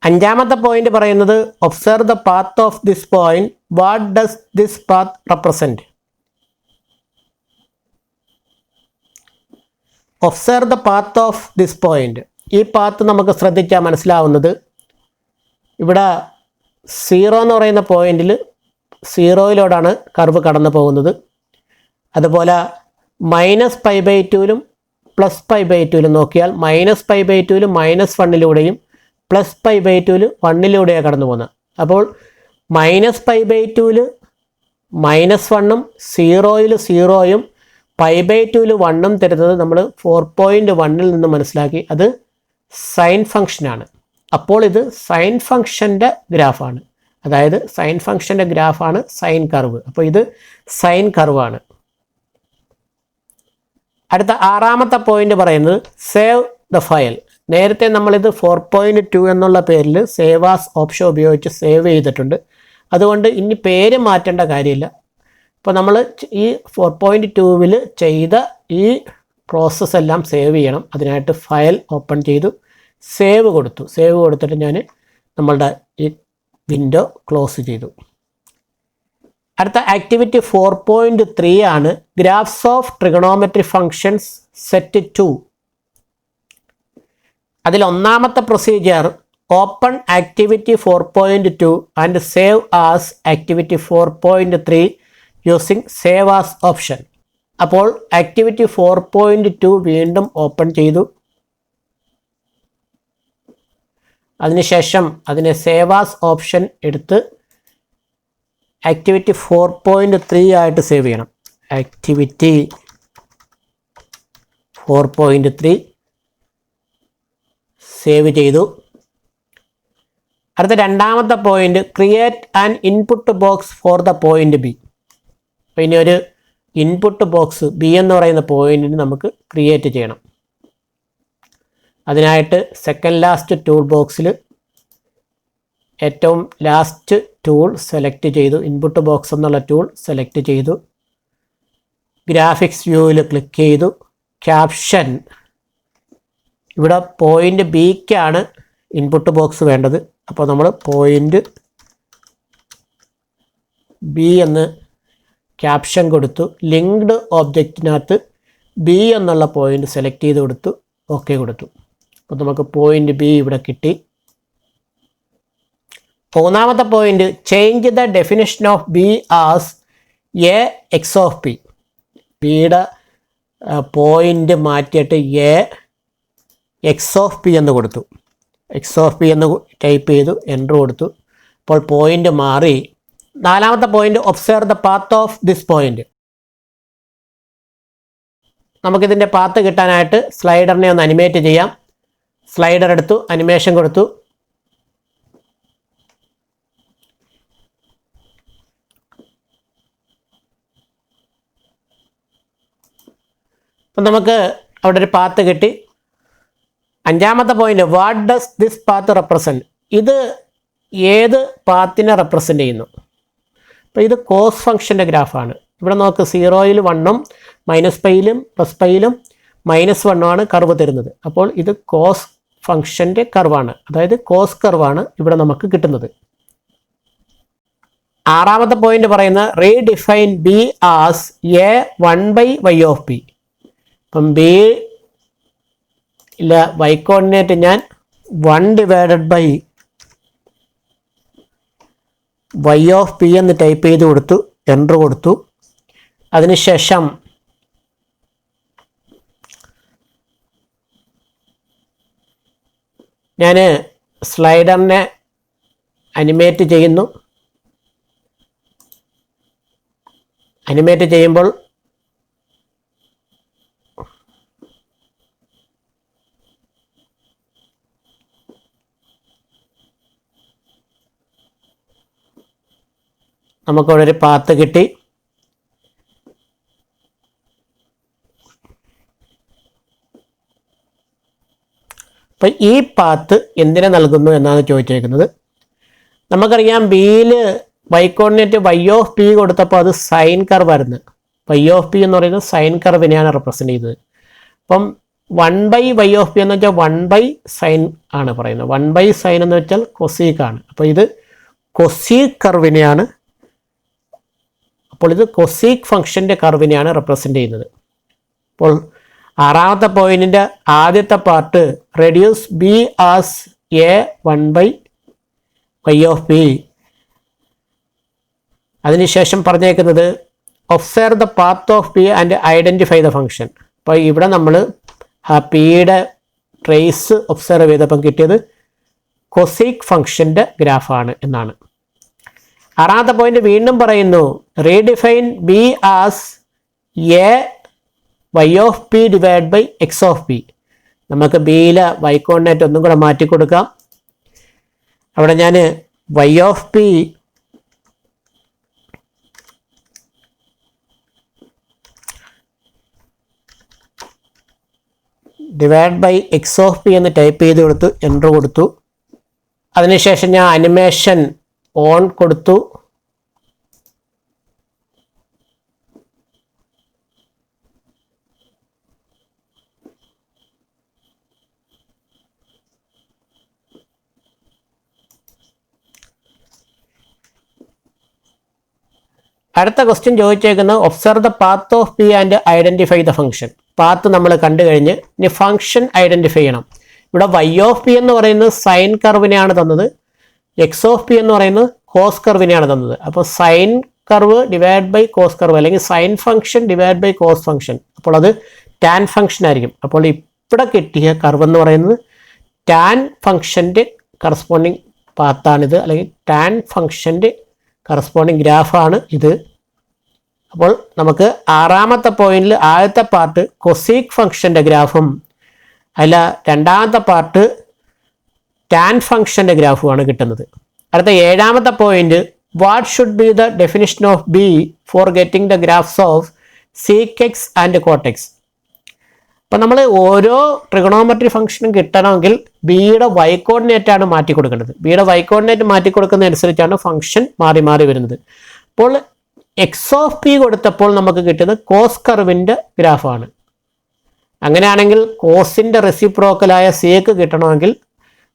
[SPEAKER 1] അഞ്ചാമത്തെ പോയിന്റ് പറയുന്നത്, observe the path of this point, what does this path represent. Observe the path of this point. ഈ പാത്ത് നമുക്ക് ശ്രദ്ധിച്ചാൽ മനസ്സിലാവുന്നത്, ഇവിടെ 0 എന്ന് പറയുന്ന പോയിന്റിൽ 0-ലോടാണ് കർവ് കടന്നു പോകുന്നത്. അതുപോലെ -π/2-ലും +π/2-ലും നോക്കിയാൽ -π/2-ലും -1-ലൂടെയും +π/2-ൽ 1-ലൂടെയാണ് കടന്നു പോകുന്നത്. അപ്പോൾ -π/2-ൽ -1-ഉം 0-ൽ 0-യും π/2-ൽ 1-ഉം തരുന്നത് നമ്മൾ 4.1-ൽ നിന്ന് മനസ്സിലാക്കി. അത് സൈൻ ഫംഗ്ഷനാണ്. അപ്പോൾ ഇത് സൈൻ ഫംഗ്ഷൻ്റെ ഗ്രാഫാണ്. അതായത് സൈൻ ഫംഗ്ഷൻ്റെ ഗ്രാഫാണ് സൈൻ കർവ്. അപ്പോൾ ഇത് സൈൻ കർവാണ്. അടുത്ത ആറാമത്തെ പോയിന്റ് പറയുന്നത്, സേവ് ദ ഫയൽ. നേരത്തെ നമ്മളിത് 4.2 എന്നുള്ള പേരിൽ സേവ് ആസ് ഓപ്ഷൻ ഉപയോഗിച്ച് സേവ് ചെയ്തിട്ടുണ്ട്. അതുകൊണ്ട് ഇനി പേര് മാറ്റേണ്ട കാര്യമില്ല. ഇപ്പോൾ നമ്മൾ ഈ 4.2-ൽ ചെയ്ത ഈ പ്രോസസ്സ് എല്ലാം സേവ് ചെയ്യണം. അതിനായിട്ട് ഫയൽ ഓപ്പൺ ചെയ്തു, സേവ് കൊടുത്തു. സേവ് കൊടുത്തിട്ട് ഞാൻ നമ്മളുടെ ഈ വിൻഡോ ക്ലോസ് ചെയ്തു. അടുത്ത ആക്ടിവിറ്റി 4.3 ആണ് graphs of trigonometry functions set 2. അതിൽ ഒന്നാമത്തെ procedure open activity 4.2 and save as activity 4.3 using save as option. അപ്പോൾ ആക്ടിവിറ്റി 4.2 വീണ്ടും ഓപ്പൺ ചെയ്തു. അതിനുശേഷം അതിനെ സേവ് ആസ് ഓപ്ഷൻ എടുത്ത് ആക്ടിവിറ്റി 4.3 ആയിട്ട് സേവ് ചെയ്യണം. ആക്ടിവിറ്റി 4.3 സേവ് ചെയ്തു. അടുത്ത രണ്ടാമത്തെ point create an input box for the point B. അപ്പോൾ ഇനി ഒരു ഇൻപുട്ട് ബോക്സ് ബി എന്ന് പറയുന്ന പോയിന്റിന് നമുക്ക് ക്രിയേറ്റ് ചെയ്യണം. അതിനായിട്ട് സെക്കൻഡ് ലാസ്റ്റ് ടൂൾ ബോക്സിൽ ഏറ്റവും ലാസ്റ്റ് ടൂൾ സെലക്ട് ചെയ്തു. ഇൻപുട്ട് ബോക്സ് എന്നുള്ള ടൂൾ സെലക്ട് ചെയ്തു. ഗ്രാഫിക്സ് വ്യൂവിൽ ക്ലിക്ക് ചെയ്തു. ക്യാപ്ഷൻ ഇവിടെ പോയിന്റ് ബിക്കാണ് ഇൻപുട്ട് ബോക്സ് വേണ്ടത്. അപ്പോൾ നമ്മൾ പോയിന്റ് ബി എന്ന് ക്യാപ്ഷൻ കൊടുത്തു. ലിങ്ക്ഡ് ഒബ്ജക്റ്റിനകത്ത് ബി എന്നുള്ള പോയിന്റ് സെലക്ട് ചെയ്ത് കൊടുത്തു. ഓക്കെ കൊടുത്തു. അപ്പോൾ നമുക്ക് പോയിന്റ് ബി ഇവിടെ കിട്ടി. മൂന്നാമത്തെ point change the definition of B as A x of P. ബിയുടെ പോയിന്റ് മാറ്റിയിട്ട് എ എക്സ് ഓഫ് പി എന്ന് കൊടുത്തു. എക്സ് ഓഫ് പി എന്ന് ടൈപ്പ് ചെയ്തു, എൻ്റർ കൊടുത്തു. അപ്പോൾ പോയിന്റ് മാറി. നാലാമത്തെ point observe the path of this point. നമുക്കിതിൻ്റെ പാത്ത് കിട്ടാനായിട്ട് സ്ലൈഡറിനെ ഒന്ന് അനിമേറ്റ് ചെയ്യാം. സ്ലൈഡർ എടുത്തു, അനിമേഷൻ കൊടുത്തു. അപ്പം നമുക്ക് അവിടെ ഒരു പാത്ത് കിട്ടി. അഞ്ചാമത്തെ point what does this path represent. ഇത് ഏത് പാത്തിനെ റെപ്രസെൻ്റ് ചെയ്യുന്നു? അപ്പോൾ ഇത് കോസ് ഫംഗ്ഷൻ്റെ ഗ്രാഫാണ്. ഇവിടെ നോക്ക് 0-ൽ 1-ഉം -πയിലും +πയിലും -1-ഉമാണ് കർവ് തരുന്നത്. അപ്പോൾ ഇത് കോസ് ഫംഗ്ഷൻ്റെ കർവാണ്, അതായത് കോസ് കർവാണ് ഇവിടെ നമുക്ക് കിട്ടുന്നത്. ആറാമത്തെ പോയിന്റ് പറയുന്ന redefine B as A 1/y of P. അപ്പം ബി ഇല്ല, y കോർഡിനേറ്റ് ഞാൻ 1/y ഓഫ് പി എന്ന് ടൈപ്പ് ചെയ്ത് കൊടുത്തു, എൻ്റർ കൊടുത്തു. അതിനുശേഷം ഞാൻ സ്ലൈഡറിനെ അനിമേറ്റ് ചെയ്യുന്നു. അനിമേറ്റ് ചെയ്യുമ്പോൾ നമുക്കിവിടെ ഒരു പാത്ത് കിട്ടി. അപ്പം ഈ പാത്ത് എന്തിനെ നൽകുന്നു എന്നാണ് ചോദിച്ചേക്കുന്നത്. നമുക്കറിയാം ബിയിൽ y coordinate y of P കൊടുത്തപ്പോൾ അത് സൈൻ കർവായിരുന്നു. y ഓഫ് പി എന്ന് പറയുന്നത് സൈൻ കർവിനെയാണ് റെപ്രസെൻ്റ് ചെയ്തത്. അപ്പം 1/y ഓഫ് പി എന്ന് വെച്ചാൽ 1/sin ആണ് പറയുന്നത്. 1/sin എന്ന് വെച്ചാൽ കൊസീക്ക് ആണ്. അപ്പോൾ ഇത് കൊസീക്ക് കർവിനെയാണ്, അപ്പോൾ ഇത് കൊസീക്ക് ഫംഗ്ഷൻ്റെ കർവിനെയാണ് റെപ്രസെൻ്റ് ചെയ്യുന്നത്. അപ്പോൾ ആറാമത്തെ പോയിന്റിൻ്റെ ആദ്യത്തെ part reduce B as A 1/y of P. അതിനുശേഷം പറഞ്ഞേക്കുന്നത് observe the path of P and identify the function. അപ്പോൾ ഇവിടെ നമ്മൾ ആ പിയുടെ ട്രേസ് ഒബ്സർവ് ചെയ്തപ്പം കിട്ടിയത് കൊസീക്ക് ഫംഗ്ഷൻ്റെ ഗ്രാഫാണ് എന്നാണ്. ആറാമത്തെ പോയിന്റ് വീണ്ടും പറയുന്നു redefine B as a y of P divide by x of P. നമുക്ക് ബിയിലെ y കോർഡിനേറ്റ് ഒന്നും കൂടെ മാറ്റി കൊടുക്കാം. അവിടെ ഞാൻ y of P divide by x of P എന്ന് ടൈപ്പ് ചെയ്ത് കൊടുത്തു, എൻ്റർ കൊടുത്തു. അതിനുശേഷം ഞാൻ അനിമേഷൻ ഓൺ കൊടുത്തു. അടുത്ത ക്വസ്റ്റ്യൻ ചോദിച്ചേക്കുന്നത് observe the path of P and identify the function. Path നമ്മൾ കണ്ടു കഴിഞ്ഞ് ഇനി ഫംഗ്ഷൻ ഐഡന്റിഫൈ ചെയ്യണം. ഇവിടെ വൈ ഓഫ് പി എന്ന് പറയുന്നത് സൈൻ കർവിനെയാണ് തന്നത്, എക്സ് ഓഫ് പി എന്ന് പറയുന്നത് കോസ് കർവിനെയാണ് തന്നത്. അപ്പോൾ sine curve divide by cos curve അല്ലെങ്കിൽ sine function divide by cos function, അപ്പോൾ അത് ടാൻ ഫംഗ്ഷൻ ആയിരിക്കും. അപ്പോൾ ഇവിടെ കിട്ടിയ കർവ് എന്ന് പറയുന്നത് ടാൻ ഫംഗ്ഷൻ്റെ കറസ്പോണ്ടിങ് പാത്താണിത്, അല്ലെങ്കിൽ ടാൻ ഫംഗ്ഷൻ്റെ കറസ്പോണ്ടിങ് ഗ്രാഫാണ് ഇത്. അപ്പോൾ നമുക്ക് ആറാമത്തെ പോയിന്റിൽ ആദ്യത്തെ പാർട്ട് കൊസീക് ഫംഗ്ഷൻ്റെ ഗ്രാഫും അല്ല രണ്ടാമത്തെ പാർട്ട് ടാൻ ഫംഗ്ഷൻ്റെ ഗ്രാഫുമാണ് കിട്ടുന്നത്. അടുത്ത ഏഴാമത്തെ point what should be the definition of B for getting the graphs of sec x and cot. അപ്പം നമ്മൾ ഓരോ ട്രിഗണോമെട്രി ഫംഗ്ഷനും കിട്ടണമെങ്കിൽ ബിയുടെ വൈ കോർഡിനേറ്റ് ആണ് മാറ്റി കൊടുക്കേണ്ടത്. ബിയുടെ വൈ കോർഡിനേറ്റ് മാറ്റി കൊടുക്കുന്നതനുസരിച്ചാണ് ഫംഗ്ഷൻ മാറി മാറി വരുന്നത്. അപ്പോൾ എക്സ് ഓഫ് പി കൊടുത്തപ്പോൾ നമുക്ക് കിട്ടുന്നത് കോസ് കർവിൻ്റെ ഗ്രാഫാണ്. അങ്ങനെയാണെങ്കിൽ കോസിൻ്റെ റെസിപ്രോക്കലായ സേക്ക് കിട്ടണമെങ്കിൽ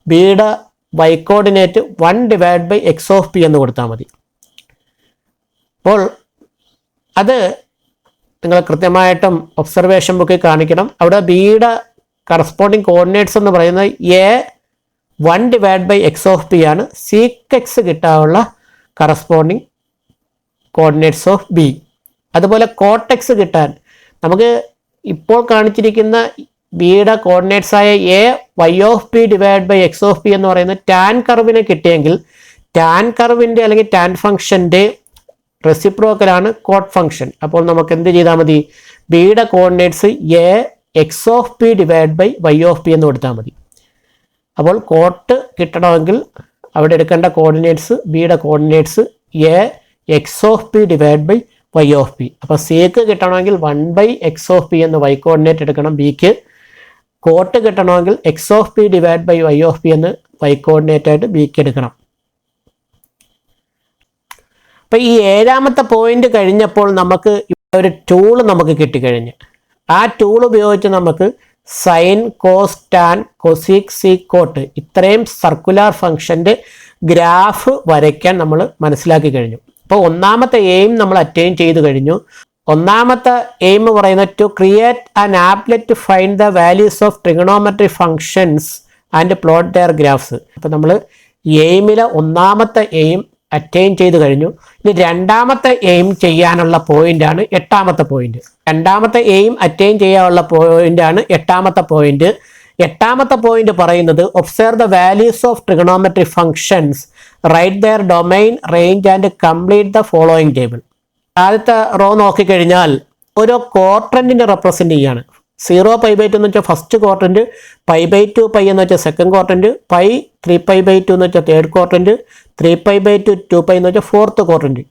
[SPEAKER 1] ബിയുടെ y coordinate 1 divide by x of P എന്ന് കൊടുത്താൽ മതി. അപ്പോൾ അത് നിങ്ങൾ കൃത്യമായിട്ടും ഒബ്സർവേഷൻ ബുക്കിൽ കാണിക്കണം. അവിടെ ബിയുടെ കറസ്പോണ്ടിങ് കോർഡിനേറ്റ്സ് എന്ന് പറയുന്നത് a 1 divide by x of P ആണ്. സീക്ക് എക്സ് കിട്ടാനുള്ള കറസ്പോണ്ടിങ് കോർഡിനേറ്റ്സ് ഓഫ് ബി. അതുപോലെ കോട്ടെക്സ് കിട്ടാൻ നമുക്ക് ഇപ്പോൾ കാണിച്ചിരിക്കുന്ന ബിയുടെ കോർഡിനേറ്റ്സ് ആയ a y of P divide by x of P എന്ന് പറയുന്നത് ടാൻ കർവിനെ കിട്ടിയെങ്കിൽ ടാൻ കർവിൻ്റെ അല്ലെങ്കിൽ ടാൻ ഫംഗ്ഷൻ്റെ റെസിപ്രോക്കലാണ് കോട്ട് ഫംഗ്ഷൻ. അപ്പോൾ നമുക്ക് എന്ത് ചെയ്താൽ മതി, ബിയുടെ coordinates a x of P divide by y of P എന്ന് കൊടുത്താൽ മതി. അപ്പോൾ കോട്ട് കിട്ടണമെങ്കിൽ അവിടെ എടുക്കേണ്ട കോർഡിനേറ്റ്സ് ബിയുടെ coordinates a x of P divide by y of P. അപ്പോൾ സേക്ക് കിട്ടണമെങ്കിൽ 1 ബൈ എക്സ് ഓഫ് പി എന്ന് വൈ കോർഡിനേറ്റ് എടുക്കണം ബിക്ക്. കോട്ട് കിട്ടണമെങ്കിൽ x of P divide by y of P എന്ന് വൈ കോർഡിനേറ്റ് ആയിട്ട് ബിക്ക് എടുക്കണം. അപ്പം ഈ ഏഴാമത്തെ പോയിന്റ് കഴിഞ്ഞപ്പോൾ നമുക്ക് ഒരു ടൂൾ നമുക്ക് കിട്ടിക്കഴിഞ്ഞ് ആ ടൂൾ ഉപയോഗിച്ച് നമുക്ക് sine cos tan cosec sec cot ഇത്രയും സർക്കുലാർ ഫംഗ്ഷൻ്റെ ഗ്രാഫ് വരയ്ക്കാൻ നമ്മൾ മനസ്സിലാക്കി കഴിഞ്ഞു. അപ്പോൾ ഒന്നാമത്തെ എയിം നമ്മൾ അറ്റൈൻ ചെയ്ത് കഴിഞ്ഞു. ഒന്നാമത്തെ എയിം പറയുന്നത് to create an applet to find the values of trigonometry functions and plot their graphs. അപ്പോൾ നമ്മൾ എയിമിലെ ഒന്നാമത്തെ എയിം അറ്റൈൻ ചെയ്ത് കഴിഞ്ഞു. ഇനി രണ്ടാമത്തെ എയിം ചെയ്യാനുള്ള പോയിന്റാണ് എട്ടാമത്തെ പോയിന്റ്. രണ്ടാമത്തെ എയിം അറ്റൈൻ ചെയ്യാനുള്ള പോയിന്റാണ് എട്ടാമത്തെ പോയിന്റ്. എട്ടാമത്തെ പോയിന്റ് പറയുന്നത് observe the values of trigonometry functions, write their domain, range and complete the following table. ആദ്യത്തെ റോ നോക്കിക്കഴിഞ്ഞാൽ ഒരു ക്വാഡ്രന്റിനെ റെപ്രസെന്റ് ചെയ്യാണ്. 0π/2 എന്ന് വെച്ചാൽ ഫസ്റ്റ് ക്വാഡ്രന്റ്, π/2 π എന്ന് വെച്ചാൽ സെക്കൻഡ് ക്വാഡ്രന്റ്, π 3π/2 എന്ന് വെച്ചാൽ തേർഡ് ക്വാഡ്രന്റ്, 3π/2 2π എന്ന് വെച്ചാൽ ഫോർത്ത് ക്വാഡ്രന്റ്.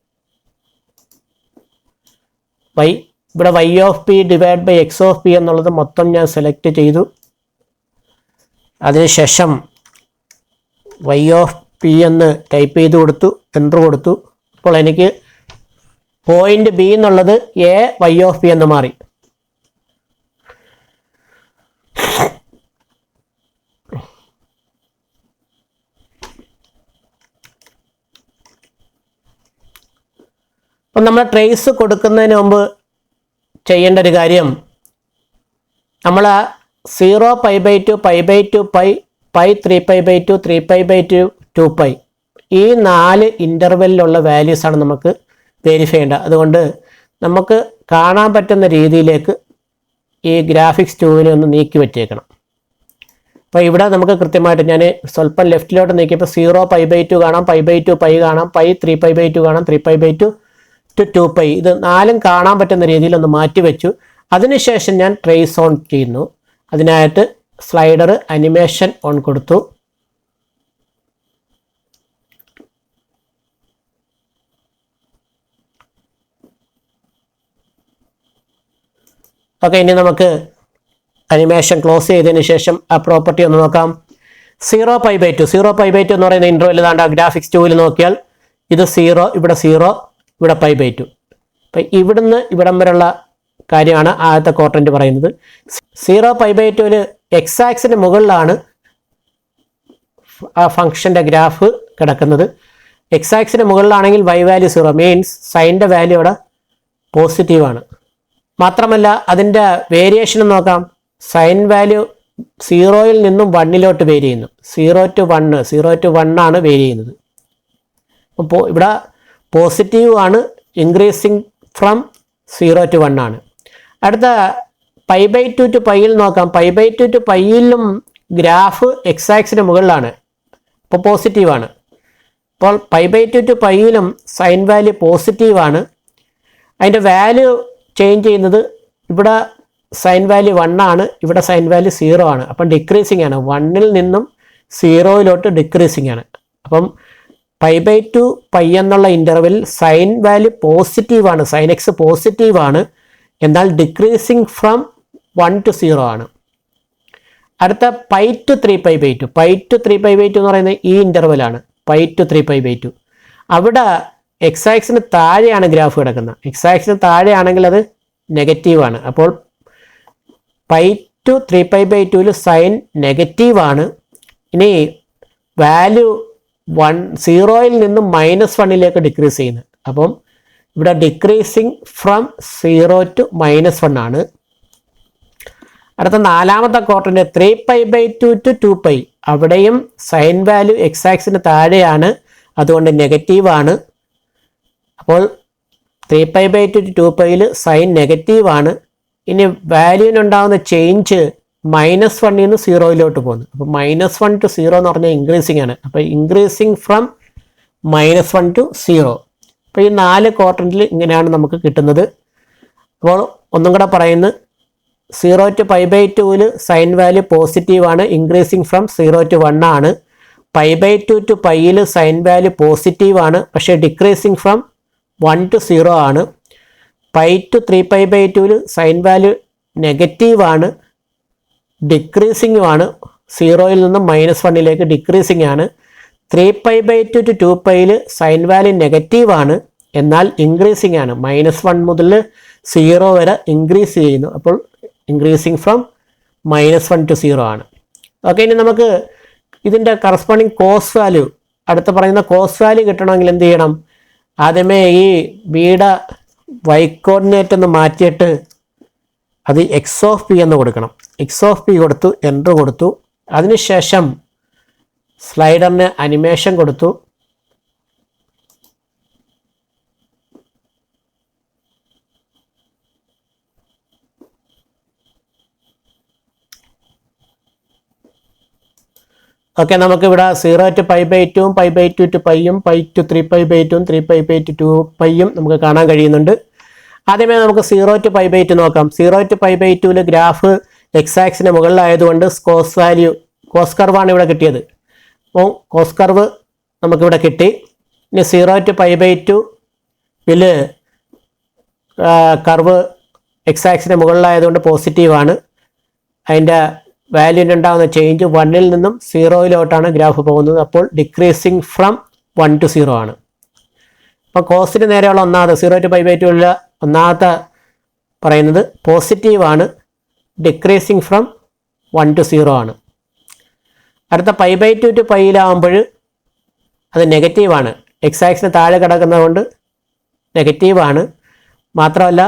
[SPEAKER 1] ഇവിടെ y of P divide by x of P എന്നുള്ളത് മൊത്തം ഞാൻ സെലക്ട് ചെയ്തു. അതിനുശേഷം വൈ ഓഫ് പി എന്ന് ടൈപ്പ് ചെയ്ത് കൊടുത്തു, എൻ്റർ കൊടുത്തു. അപ്പോൾ എനിക്ക് പോയിന്റ് ബി എന്നുള്ളത് എ വൈ ഓഫ് പി എന്ന് മാറി. അപ്പം നമ്മൾ ട്രേസ് കൊടുക്കുന്നതിന് മുമ്പ് ചെയ്യേണ്ട ഒരു കാര്യം, നമ്മൾ 0π/2 π/2 π 3π/2 3π/2 2π ഈ 4 ഇൻ്റർവെല്ലിലുള്ള വാല്യൂസാണ് നമുക്ക് വെരിഫൈ ചെയ്യേണ്ടത്. അതുകൊണ്ട് നമുക്ക് കാണാൻ പറ്റുന്ന രീതിയിലേക്ക് ഈ ഗ്രാഫിക്സ് ടൂവിനെ ഒന്ന് നീക്കി വെച്ചേക്കണം. അപ്പോൾ ഇവിടെ നമുക്ക് കൃത്യമായിട്ട് ഞാൻ സ്വല്പം ലെഫ്റ്റിലോട്ട് നീക്കിയപ്പോൾ 0π/2 കാണാം, π/2 π കാണാം, π 3π/2 കാണാം, 3π/2 2π ഇത് 4ഉം കാണാൻ പറ്റുന്ന രീതിയിൽ ഒന്ന് മാറ്റി വെച്ചു. അതിനുശേഷം ഞാൻ ട്രേസ് ഓൺ ചെയ്യുന്നു. അതിനായിട്ട് സ്ലൈഡർ അനിമേഷൻ ഓൺ കൊടുത്തു. ഓക്കെ, ഇനി നമുക്ക് അനിമേഷൻ ക്ലോസ് ചെയ്തതിന് ശേഷം ആ പ്രോപ്പർട്ടി ഒന്ന് നോക്കാം. 0π/2 0π/2 എന്ന് പറയുന്ന ഇൻട്രോയിൽ താണ്ട ഗ്രാഫിക്സ് ടൂവിൽ നോക്കിയാൽ ഇത് 0, ഇവിടെ 0, ഇവിടെ π/2. അപ്പം ഇവിടുന്ന് ഇവിടം വരെയുള്ള കാര്യമാണ് ആദ്യത്തെ ക്വാഡ്രന്റ് പറയുന്നത്. 0π/2 എക്സ് ആക്സിന് മുകളിലാണ് ആ ഫംഗ്ഷൻ്റെ ഗ്രാഫ് കിടക്കുന്നത്. എക്സ് ആക്സിന് മുകളിലാണെങ്കിൽ വൈ വാല്യൂ 0 മീൻസ് സൈൻ്റെ വാല്യൂ ഇവിടെ പോസിറ്റീവാണ്. മാത്രമല്ല അതിൻ്റെ വേരിയേഷൻ നോക്കാം. സൈൻ വാല്യൂ 0-ൽ നിന്നും 1-ലോട്ട് വേരി ചെയ്യുന്നു. 0 to 1 ആണ് വേരി ചെയ്യുന്നത്. അപ്പോൾ ഇവിടെ പോസിറ്റീവ് ആണ്, ഇൻക്രീസിങ് ഫ്രം 0 to 1 ആണ്. അടുത്ത π/2 to πയിൽ നോക്കാം. π/2 to πയിലും ഗ്രാഫ് എക്സ് ആക്സിന് മുകളിലാണ്, അപ്പോൾ പോസിറ്റീവാണ്. അപ്പോൾ π/2 to πയിലും സൈൻ വാല്യൂ പോസിറ്റീവാണ്. അതിൻ്റെ വാല്യൂ ചേഞ്ച് ചെയ്യുന്നത് ഇവിടെ സൈൻ വാല്യൂ 1 ആണ്, ഇവിടെ സൈൻ വാല്യൂ 0 ആണ്. അപ്പം ഡിക്രീസിങ് ആണ്, 1-ൽ നിന്നും 0-ലോട്ട് ഡിക്രീസിങ് ആണ്. അപ്പം π/2 π എന്നുള്ള ഇൻ്റർവെൽ സൈൻ വാല്യൂ പോസിറ്റീവാണ്, സൈൻ എക്സ് പോസിറ്റീവാണ്, എന്നാൽ ഡിക്രീസിങ് ഫ്രം 1 to 0 ആണ്. അടുത്ത π to 3π/2. π to 3π/2 എന്ന് പറയുന്നത് ഈ ഇൻ്റർവെലാണ്, π to 3π/2. അവിടെ എക്സ് ആക്സിന് താഴെയാണ് ഗ്രാഫ് കിടക്കുന്നത്. എക്സ് ആക്സിന് താഴെയാണെങ്കിൽ അത് നെഗറ്റീവാണ്. അപ്പോൾ π to 3π/2 സൈൻ നെഗറ്റീവാണ്. ഇനി വാല്യൂ 0-ൽ നിന്നും -1-ലേക്ക് ഡിക്രീസ് ചെയ്യുന്നത്. അപ്പം ഇവിടെ ഡിക്രീസിങ് ഫ്രം 0 to -1 ആണ്. അടുത്ത നാലാമത്തെ ക്വാർട്ടറിൻ്റെ 3π/2 to 2π. അവിടെയും സൈൻ വാല്യൂ എക്സ് ആക്സിന് താഴെയാണ്, അതുകൊണ്ട് നെഗറ്റീവാണ്. അപ്പോൾ 3π/2 to 2πയിൽ സൈൻ നെഗറ്റീവാണ്. ഇനി വാല്യൂവിനുണ്ടാകുന്ന ചേഞ്ച് -1-ൽ നിന്ന് 0-ലോട്ട് പോകുന്നു. അപ്പോൾ -1 to 0 എന്ന് പറഞ്ഞാൽ ഇൻക്രീസിങ് ആണ്. അപ്പോൾ ഇൻക്രീസിങ് ഫ്രം -1 to 0. അപ്പോൾ ഈ 4 ക്വാർട്ടറിൽ ഇങ്ങനെയാണ് നമുക്ക് കിട്ടുന്നത്. അപ്പോൾ ഒന്നും കൂടെ പറയുന്നു, 0 to π/2-ൽ സൈൻ വാല്യൂ പോസിറ്റീവാണ്, ഇൻക്രീസിങ് ഫ്രം 0 to 1 ആണ്. π/2 to πയിൽ സൈൻ വാല്യൂ പോസിറ്റീവാണ്, പക്ഷേ ഡിക്രീസിങ് ഫ്രം 1 to 0 ആണ്. π to 3π/2-ൽ സൈൻ വാല്യൂ നെഗറ്റീവാണ്, ഡിക്രീസിങ്ങുമാണ്, 0-ൽ നിന്നും -1-ലേക്ക് ഡിക്രീസിങ് ആണ്. 3π/2 to 2πയിൽ സൈൻ വാല്യൂ നെഗറ്റീവാണ്, എന്നാൽ ഇൻക്രീസിങ് ആണ്, -1 മുതൽ 0 വരെ ഇൻക്രീസ് ചെയ്യുന്നു. അപ്പോൾ ഇൻക്രീസിങ് ഫ്രം -1 to 0 ആണ്. ഓക്കെ, ഇനി നമുക്ക് ഇതിൻ്റെ കറസ്പോണ്ടിങ് കോസ് വാല്യൂ, അടുത്ത പറയുന്ന കോസ് വാല്യൂ കിട്ടണമെങ്കിൽ എന്ത് ചെയ്യണം? ആദ്യമേ ഈ ബിയുടെ വൈ കോർഡിനേറ്റ് ഒന്ന് മാറ്റിയിട്ട് അത് x(p) എന്ന് കൊടുക്കണം. x(p) കൊടുത്തു, എൻ്റർ കൊടുത്തു. അതിനുശേഷം സ്ലൈഡറിന് അനിമേഷൻ കൊടുത്തു. ഓക്കെ, നമുക്കിവിടെ 0 to π/2-ഉം π/2 to π-യും π to 3π/2-ഉം 3π/2 to 2π-യും നമുക്ക് കാണാൻ കഴിയുന്നുണ്ട്. ആദ്യമേ നമുക്ക് 0 to π/2 നോക്കാം. 0 to π/2-ൽ ഗ്രാഫ് എക്സ് ആക്സിന് മുകളിലായതുകൊണ്ട് കോസ് കർവാണ് ഇവിടെ കിട്ടിയത്. അപ്പോൾ കോസ് കർവ് നമുക്കിവിടെ കിട്ടി. ഇനി 0 to π/2-ൽ കർവ് എക്സ് ആക്സിന് മുകളിലായതുകൊണ്ട് പോസിറ്റീവാണ്. അതിൻ്റെ വാല്യൂവിനുണ്ടാകുന്ന ചേഞ്ച് 1-ൽ നിന്നും 0-ലോട്ടാണ് ഗ്രാഫ് പോകുന്നത്. അപ്പോൾ ഡിക്രീസിങ് ഫ്രം 1 to 0 ആണ്. അപ്പോൾ കോസിന് നേരെയുള്ള ഒന്നാമത്തെ 0 to π/2-ലുള്ള ഒന്നാമത്തെ പറയുന്നത് പോസിറ്റീവാണ്, ഡിക്രീസിങ് ഫ്രം 1 to 0 ആണ്. അടുത്ത π/2 to πയിലാവുമ്പോൾ അത് നെഗറ്റീവാണ്, എക്സ് ആക്സിന് താഴെ കിടക്കുന്നത് കൊണ്ട് നെഗറ്റീവാണ്. മാത്രമല്ല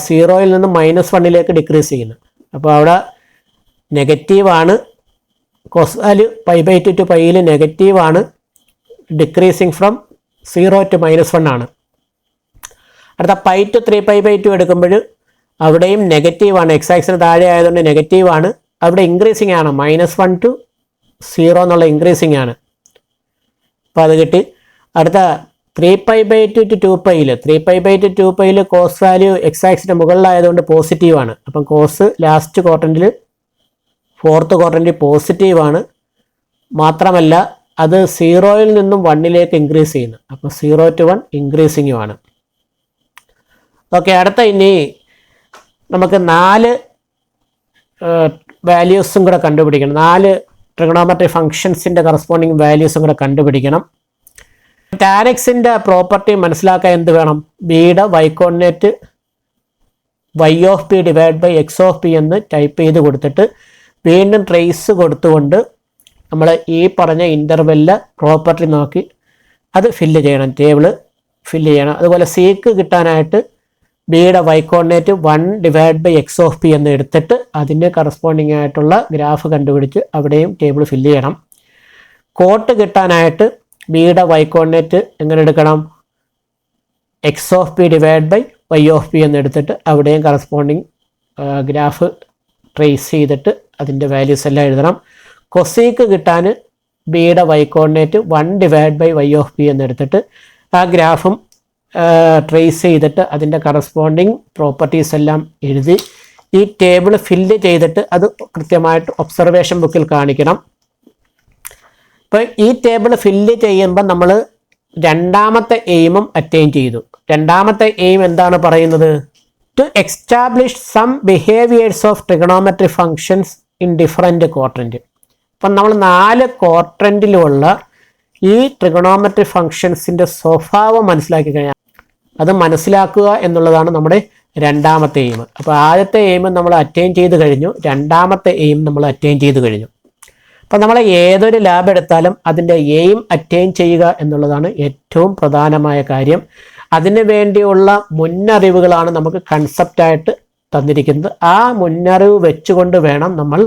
[SPEAKER 1] 0-ൽ നിന്നും -1-ലേക്ക് ഡിക്രീസ് ചെയ്യുന്നു. അപ്പോൾ അവിടെ നെഗറ്റീവാണ്, കോസ് വാല്യൂ π/2 to πയിൽ നെഗറ്റീവാണ്, ഡിക്രീസിങ് ഫ്രം 0 to -1 ആണ്. അടുത്ത π to 3π/2 എടുക്കുമ്പോൾ അവിടെയും നെഗറ്റീവാണ്, എക്സ് ആക്സിന് താഴെ ആയതുകൊണ്ട് നെഗറ്റീവാണ്. അവിടെ ഇൻക്രീസിങ് ആണ്, -1 to 0 എന്നുള്ള ഇൻക്രീസിങ് ആണ്. അപ്പോൾ അത് കിട്ടി. അടുത്ത 3π/2 to 2πയിൽ 3π/2 to 2πയിൽ കോസ് വാല്യൂ എക്സ് ആക്സിന് മുകളിലായതുകൊണ്ട് പോസിറ്റീവാണ്. അപ്പം കോസ് ലാസ്റ്റ് ക്വാർട്ടറിൽ 4th ക്വാർട്ടറിൽ പോസിറ്റീവാണ്. മാത്രമല്ല അത് 0-ൽ നിന്നും 1-ലേക്ക് ഇൻക്രീസ് ചെയ്യുന്നു. അപ്പോൾ 0 to 1 ഇൻക്രീസിങ്ങുമാണ്. ഓക്കെ, അടുത്ത ഇനി നമുക്ക് 4 വാല്യൂസും കൂടെ കണ്ടുപിടിക്കണം. 4 ട്രിഗണോമെട്രിക് ഫംഗ്ഷൻസിൻ്റെ കറസ്പോണ്ടിങ് വാല്യൂസും കൂടെ കണ്ടുപിടിക്കണം. tan x-ൻ്റെ പ്രോപ്പർട്ടി മനസ്സിലാക്കാൻ എന്ത് വേണം? ബിയുടെ വൈ കോർഡിനേറ്റ് y(p) / x(p) എന്ന് ടൈപ്പ് ചെയ്ത് കൊടുത്തിട്ട് വീണ്ടും ട്രേസ് കൊടുത്തുകൊണ്ട് നമ്മൾ ഈ പറഞ്ഞ ഇൻ്റർവെല്ലിലെ പ്രോപ്പർട്ടി നോക്കി അത് ഫില്ല് ചെയ്യണം, ടേബിൾ ഫില്ല് ചെയ്യണം. അതുപോലെ സിക്ക് കിട്ടാനായിട്ട് ബിയുടെ y coordinate 1/x of P എന്ന് എടുത്തിട്ട് അതിൻ്റെ കറസ്പോണ്ടിങ് ആയിട്ടുള്ള ഗ്രാഫ് കണ്ടുപിടിച്ച് അവിടെയും ടേബിൾ ഫില്ല് ചെയ്യണം. കോട്ട് കിട്ടാനായിട്ട് ബിയുടെ y കോർഡിനേറ്റ് എങ്ങനെ എടുക്കണം, x of P / y of P എന്ന് എടുത്തിട്ട് അവിടെയും കറസ്പോണ്ടിങ് ഗ്രാഫ് ട്രേസ് ചെയ്തിട്ട് അതിൻ്റെ വാല്യൂസ് എല്ലാം എഴുതണം. കൊസീക്ക് കിട്ടാൻ ബിയുടെ y coordinate 1/y of P എന്ന് എടുത്തിട്ട് ആ ഗ്രാഫും ട്രേസ് ചെയ്തിട്ട് അതിൻ്റെ കറസ്പോണ്ടിങ് പ്രോപ്പർട്ടീസ് എല്ലാം എഴുതി ഈ ടേബിൾ ഫില്ല് ചെയ്തിട്ട് അത് കൃത്യമായിട്ട് ഒബ്സർവേഷൻ ബുക്കിൽ കാണിക്കണം. ഇപ്പോൾ ഈ ടേബിൾ ഫില്ല് ചെയ്യുമ്പോൾ നമ്മൾ രണ്ടാമത്തെ എയിമും അറ്റൈൻ ചെയ്തു. രണ്ടാമത്തെ എയിം എന്താണ് പറയുന്നത്, to establish some behaviours of trigonometric functions in different quadrant. അപ്പം നമ്മൾ 4 ക്വാഡ്രൻറ്റിലുള്ള ഈ ട്രിഗണോമെട്രിക് ഫങ്ഷൻസിൻ്റെ സ്വഭാവം മനസ്സിലാക്കി കഴിഞ്ഞാൽ അത് മനസ്സിലാക്കുക എന്നുള്ളതാണ് നമ്മുടെ രണ്ടാമത്തെ എയിം. അപ്പോൾ ആദ്യത്തെ എയിം നമ്മൾ അറ്റൈൻ ചെയ്ത് കഴിഞ്ഞു, രണ്ടാമത്തെ എയിം നമ്മൾ അറ്റൈൻ ചെയ്ത് കഴിഞ്ഞു. അപ്പോൾ നമ്മൾ ഏതൊരു ലാബ് എടുത്താലും അതിൻ്റെ എയിം അറ്റൈൻ ചെയ്യുക എന്നുള്ളതാണ് ഏറ്റവും പ്രധാനമായ കാര്യം. അതിന് വേണ്ടിയുള്ള മുന്നറിവുകളാണ് നമുക്ക് കൺസെപ്റ്റായിട്ട് തന്നിരിക്കുന്നത്. ആ മുന്നറിവ് വെച്ചുകൊണ്ട് വേണം നമ്മൾ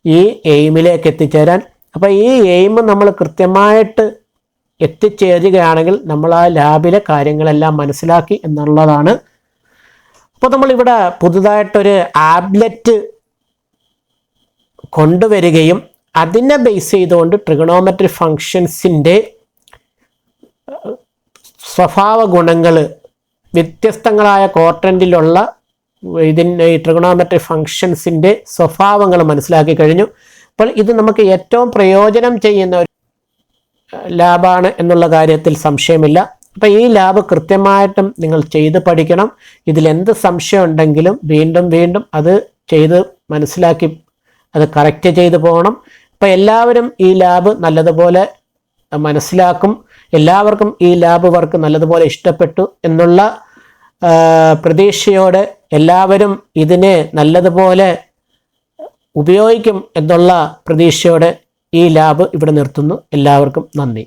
[SPEAKER 1] ഈ എയിമിലേക്ക് എത്തിച്ചേരാൻ. അപ്പോൾ ഈ എയിം നമ്മൾ കൃത്യമായിട്ട് എത്തിച്ചേരുകയാണെങ്കിൽ നമ്മൾ ആ ലാബിലെ കാര്യങ്ങളെല്ലാം മനസ്സിലാക്കി എന്നുള്ളതാണ്. അപ്പോൾ നമ്മളിവിടെ പുതുതായിട്ടൊരു ആബ്ലെറ്റ് കൊണ്ടുവരികയും അതിനെ ബേസ് ചെയ്തുകൊണ്ട് ട്രിഗണോമെട്രിക് ഫങ്ഷൻസിൻ്റെ സ്വഭാവ ഗുണങ്ങൾ വ്യത്യസ്തങ്ങളായ ക്വാഡ്രൻറ്റിലുള്ള ഇതിൻ്റെ ഈ ട്രിഗണോമെട്രിക് ഫങ്ഷൻസിൻ്റെ സ്വഭാവങ്ങൾ മനസ്സിലാക്കി കഴിഞ്ഞു. അപ്പോൾ ഇത് നമുക്ക് ഏറ്റവും പ്രയോജനം ചെയ്യുന്ന ഒരു ലാബാണ് എന്നുള്ള കാര്യത്തിൽ സംശയമില്ല. അപ്പോൾ ഈ ലാബ് കൃത്യമായിട്ടും നിങ്ങൾ ചെയ്ത് പഠിക്കണം. ഇതിലെന്ത് സംശയം ഉണ്ടെങ്കിലും വീണ്ടും വീണ്ടും അത് ചെയ്ത് മനസ്സിലാക്കി അത് കറക്റ്റ് ചെയ്ത് പോകണം. അപ്പോൾ എല്ലാവരും ഈ ലാബ് നല്ലതുപോലെ മനസ്സിലാക്കും, എല്ലാവർക്കും ഈ ലാബ് വർക്ക് നല്ലതുപോലെ ഇഷ്ടപ്പെട്ടു എന്നുള്ള പ്രതീക്ഷയോടെ എല്ലാവരും ഇതിനെ നല്ലതുപോലെ ഉപയോഗിക്കും എന്നുള്ള പ്രതീക്ഷയോടെ ഈ ലാബ് ഇവിടെ നിർത്തുന്നു. എല്ലാവർക്കും നന്ദി.